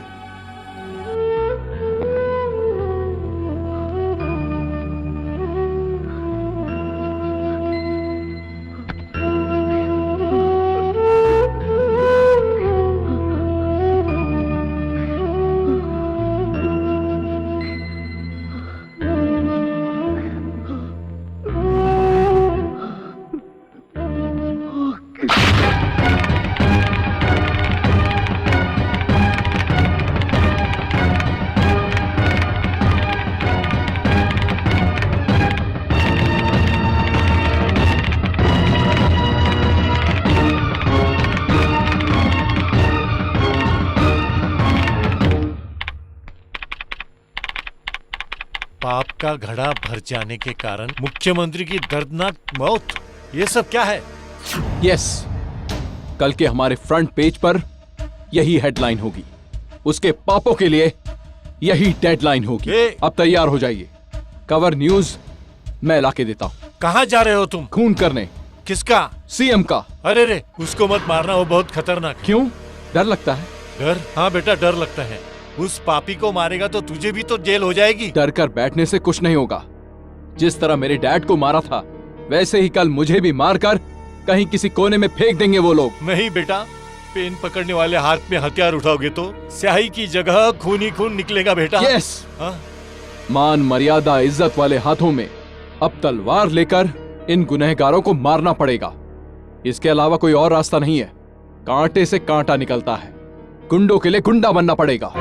का घड़ा भर जाने के कारण मुख्यमंत्री की दर्दनाक मौत, ये सब क्या है? यस, कल के हमारे फ्रंट पेज पर यही हेडलाइन होगी। उसके पापों के लिए यही डेडलाइन होगी। अब तैयार हो जाइए, कवर न्यूज मैं लाके देता हूँ। कहाँ जा रहे हो तुम? खून करने। किसका? सीएम का। अरे रे, उसको मत मारना, वो बहुत खतरनाक। क्यों? डर लगता है? डर? हाँ बेटा, डर लगता है। उस पापी को मारेगा तो तुझे भी तो जेल हो जाएगी। डर कर बैठने से कुछ नहीं होगा। जिस तरह मेरे डैड को मारा था, वैसे ही कल मुझे भी मारकर कहीं किसी कोने में फेंक देंगे वो लोग। नहीं बेटा, पेन पकड़ने वाले हाथ में हथियार उठाओगे तो स्याही की जगह खून ही खून निकलेगा बेटा। यस। मान मर्यादा इज्जत वाले हाथों में अब तलवार लेकर इन गुनहगारों को मारना पड़ेगा। इसके अलावा कोई और रास्ता नहीं है। कांटे से कांटा निकलता है, गुंडों के लिए गुंडा बनना पड़ेगा।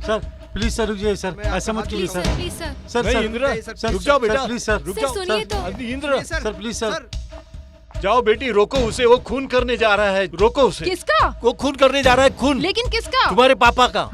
सर प्लीज सर रुकिए सर, ऐसा मत कीजिए सर। Please sir. सर नहीं, सर इंदिरा, सर रुक जाओ बेटा। प्लीज सर रुक सर, जाओ। सुनिए तो। Indira, sir please sir. जाओ बेटी, रोको उसे, वो खून करने जा रहा है। रोको उसे। किसका? वो खून करने जा रहा है। खून लेकिन किसका? तुम्हारे पापा का।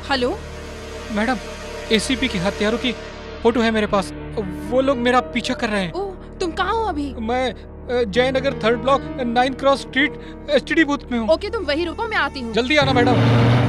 हेलो मैडम, एसीपी के हत्यारों की फोटो है मेरे पास। वो लोग मेरा पीछा कर रहे हैं। ओह, तुम कहाँ हो अभी? मैं Jaynagar 3rd block 9 cross street STD booth में हूँ। ओके, तुम वही रुको, मैं आती हूँ। जल्दी आना मैडम।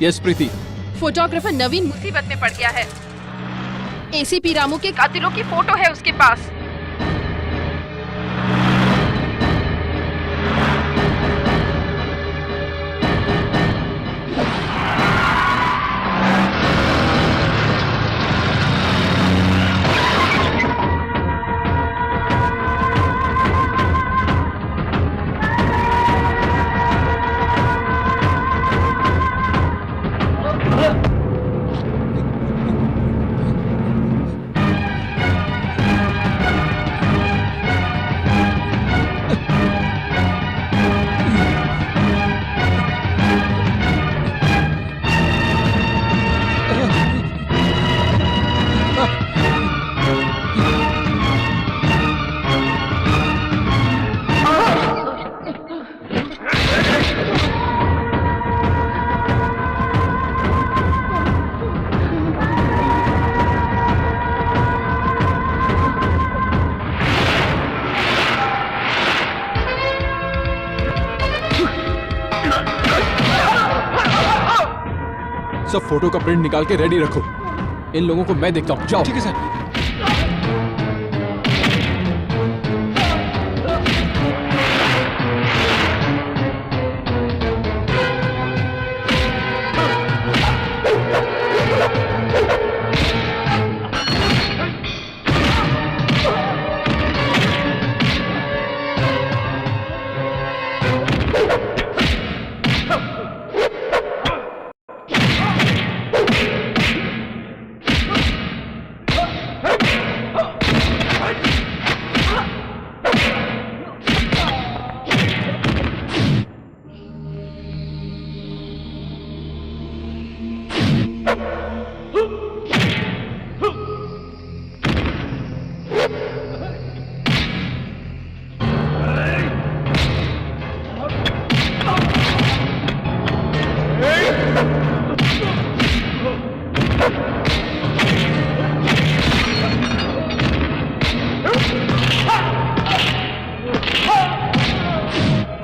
यस प्रीति। फोटोग्राफर नवीन मुसीबत में पड़ गया है। एसीपी रामू के कातिलों की फोटो है उसके पास। सब फोटो का प्रिंट निकाल के रेडी रखो। इन लोगों को मैं देखता हूँ। जाओ। ठीक है सर।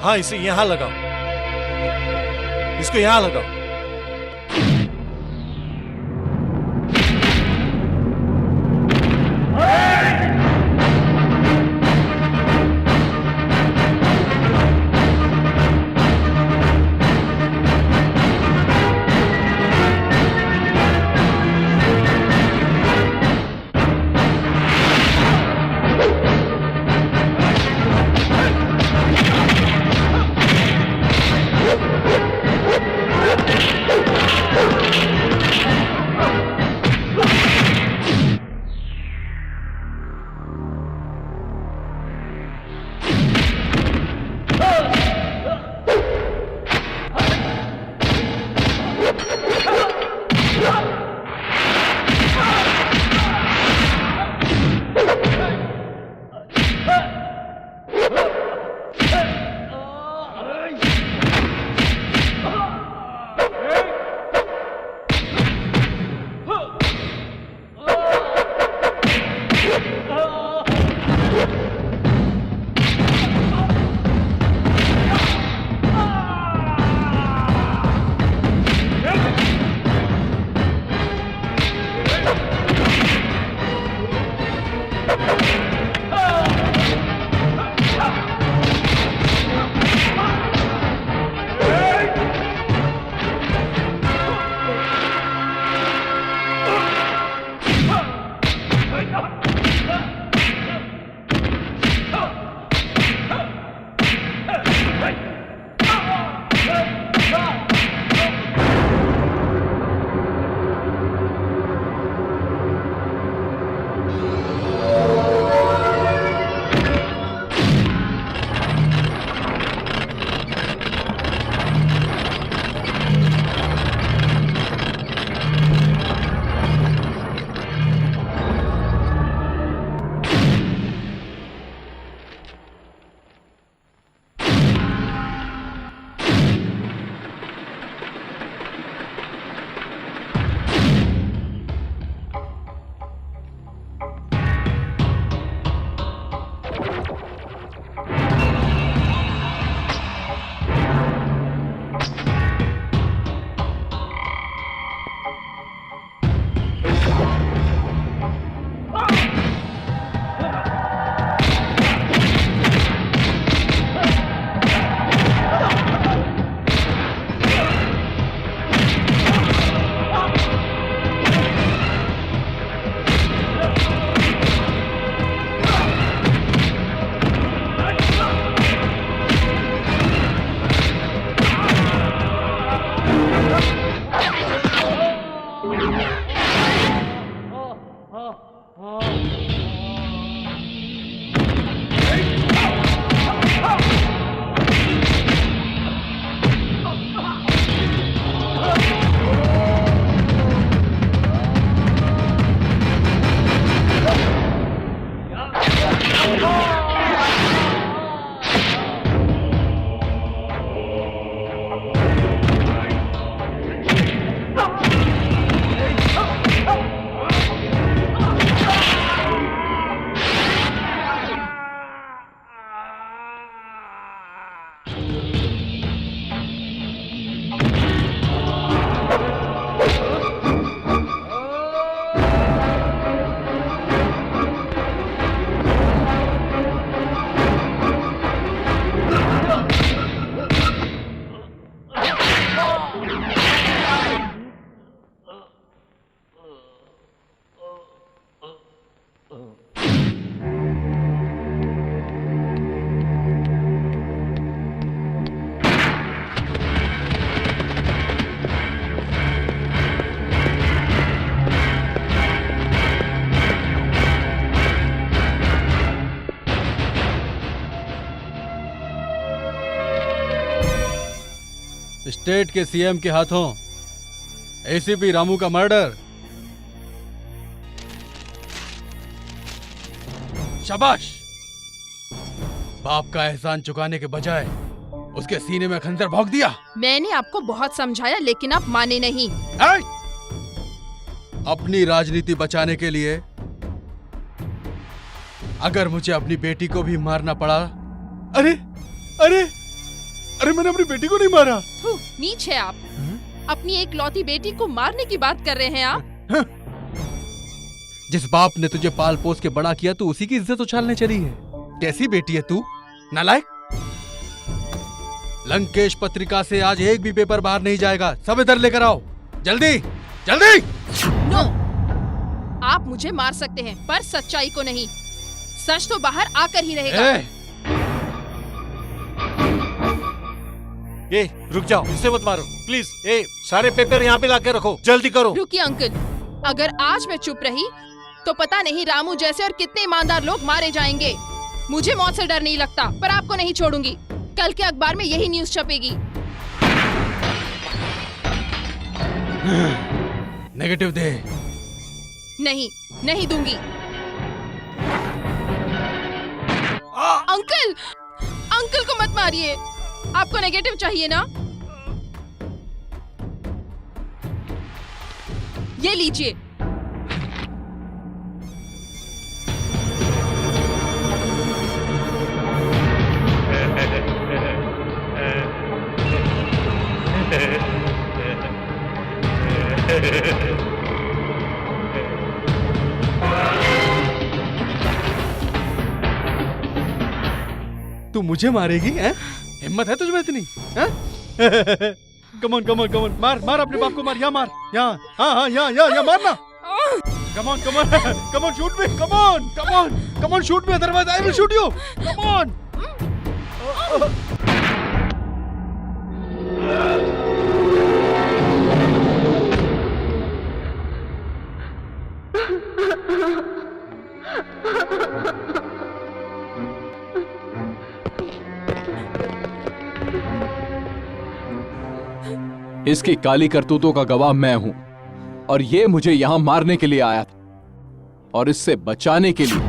हाँ, इसे यहाँ लगाओ, इसको यहाँ लगाओ। स्टेट के सीएम के हाथों एसीपी रामू का मर्डर। शाबाश। बाप का एहसान चुकाने के बजाय उसके सीने में खंजर भोंक दिया। मैंने आपको बहुत समझाया लेकिन आप माने नहीं। अपनी राजनीति बचाने के लिए अगर मुझे अपनी बेटी को भी मारना पड़ा। अरे अरे अरे मैंने अपनी बेटी को नहीं मारा। नीच है आप। अपनी एक लौती बेटी को मारने की बात कर रहे हैं आप। जिस बाप ने तुझे पाल पोस के बड़ा किया तू उसी की इज्जत उछालने चली है। कैसी बेटी है तू, नालायक। लंकेश पत्रिका से आज एक भी पेपर बाहर नहीं जाएगा। सब इधर लेकर आओ, जल्दी जल्दी। नो, आप मुझे मार सकते हैं पर सच्चाई को नहीं। सच तो बाहर आकर ही रहेगा। ये रुक जाओ, इससे मत मारो प्लीज। सारे पेपर यहाँ पे लाके रखो, जल्दी करो। रुकिए अंकल, अगर आज मैं चुप रही तो पता नहीं रामू जैसे और कितने ईमानदार लोग मारे जाएंगे। मुझे मौत से डर नहीं लगता, पर आपको नहीं छोड़ूंगी। कल के अखबार में यही न्यूज़ छपेगी। नेगेटिव दे। नहीं, नहीं दूंगी। अंकल, अंकल को मत मारिए। आपको नेगेटिव चाहिए ना? ये लीजिए। तू मुझे मारेगी हैं? हिम्मत है तुझमें इतनी? कमॉन कमॉन कमॉन, मार मार अपने बाप को, मार। यहाँ मार, यहाँ। हाँ हाँ यहाँ मारना। Come on come on come on, shoot me. Come on come on come on, shoot me, otherwise I will shoot you. Come on. इसकी काली करतूतों का गवाह मैं हूं और ये मुझे यहां मारने के लिए आया था और इससे बचाने के लिए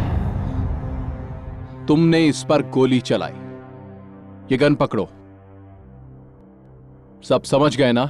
तुमने इस पर गोली चलाई। ये गन पकड़ो। सब समझ गए ना?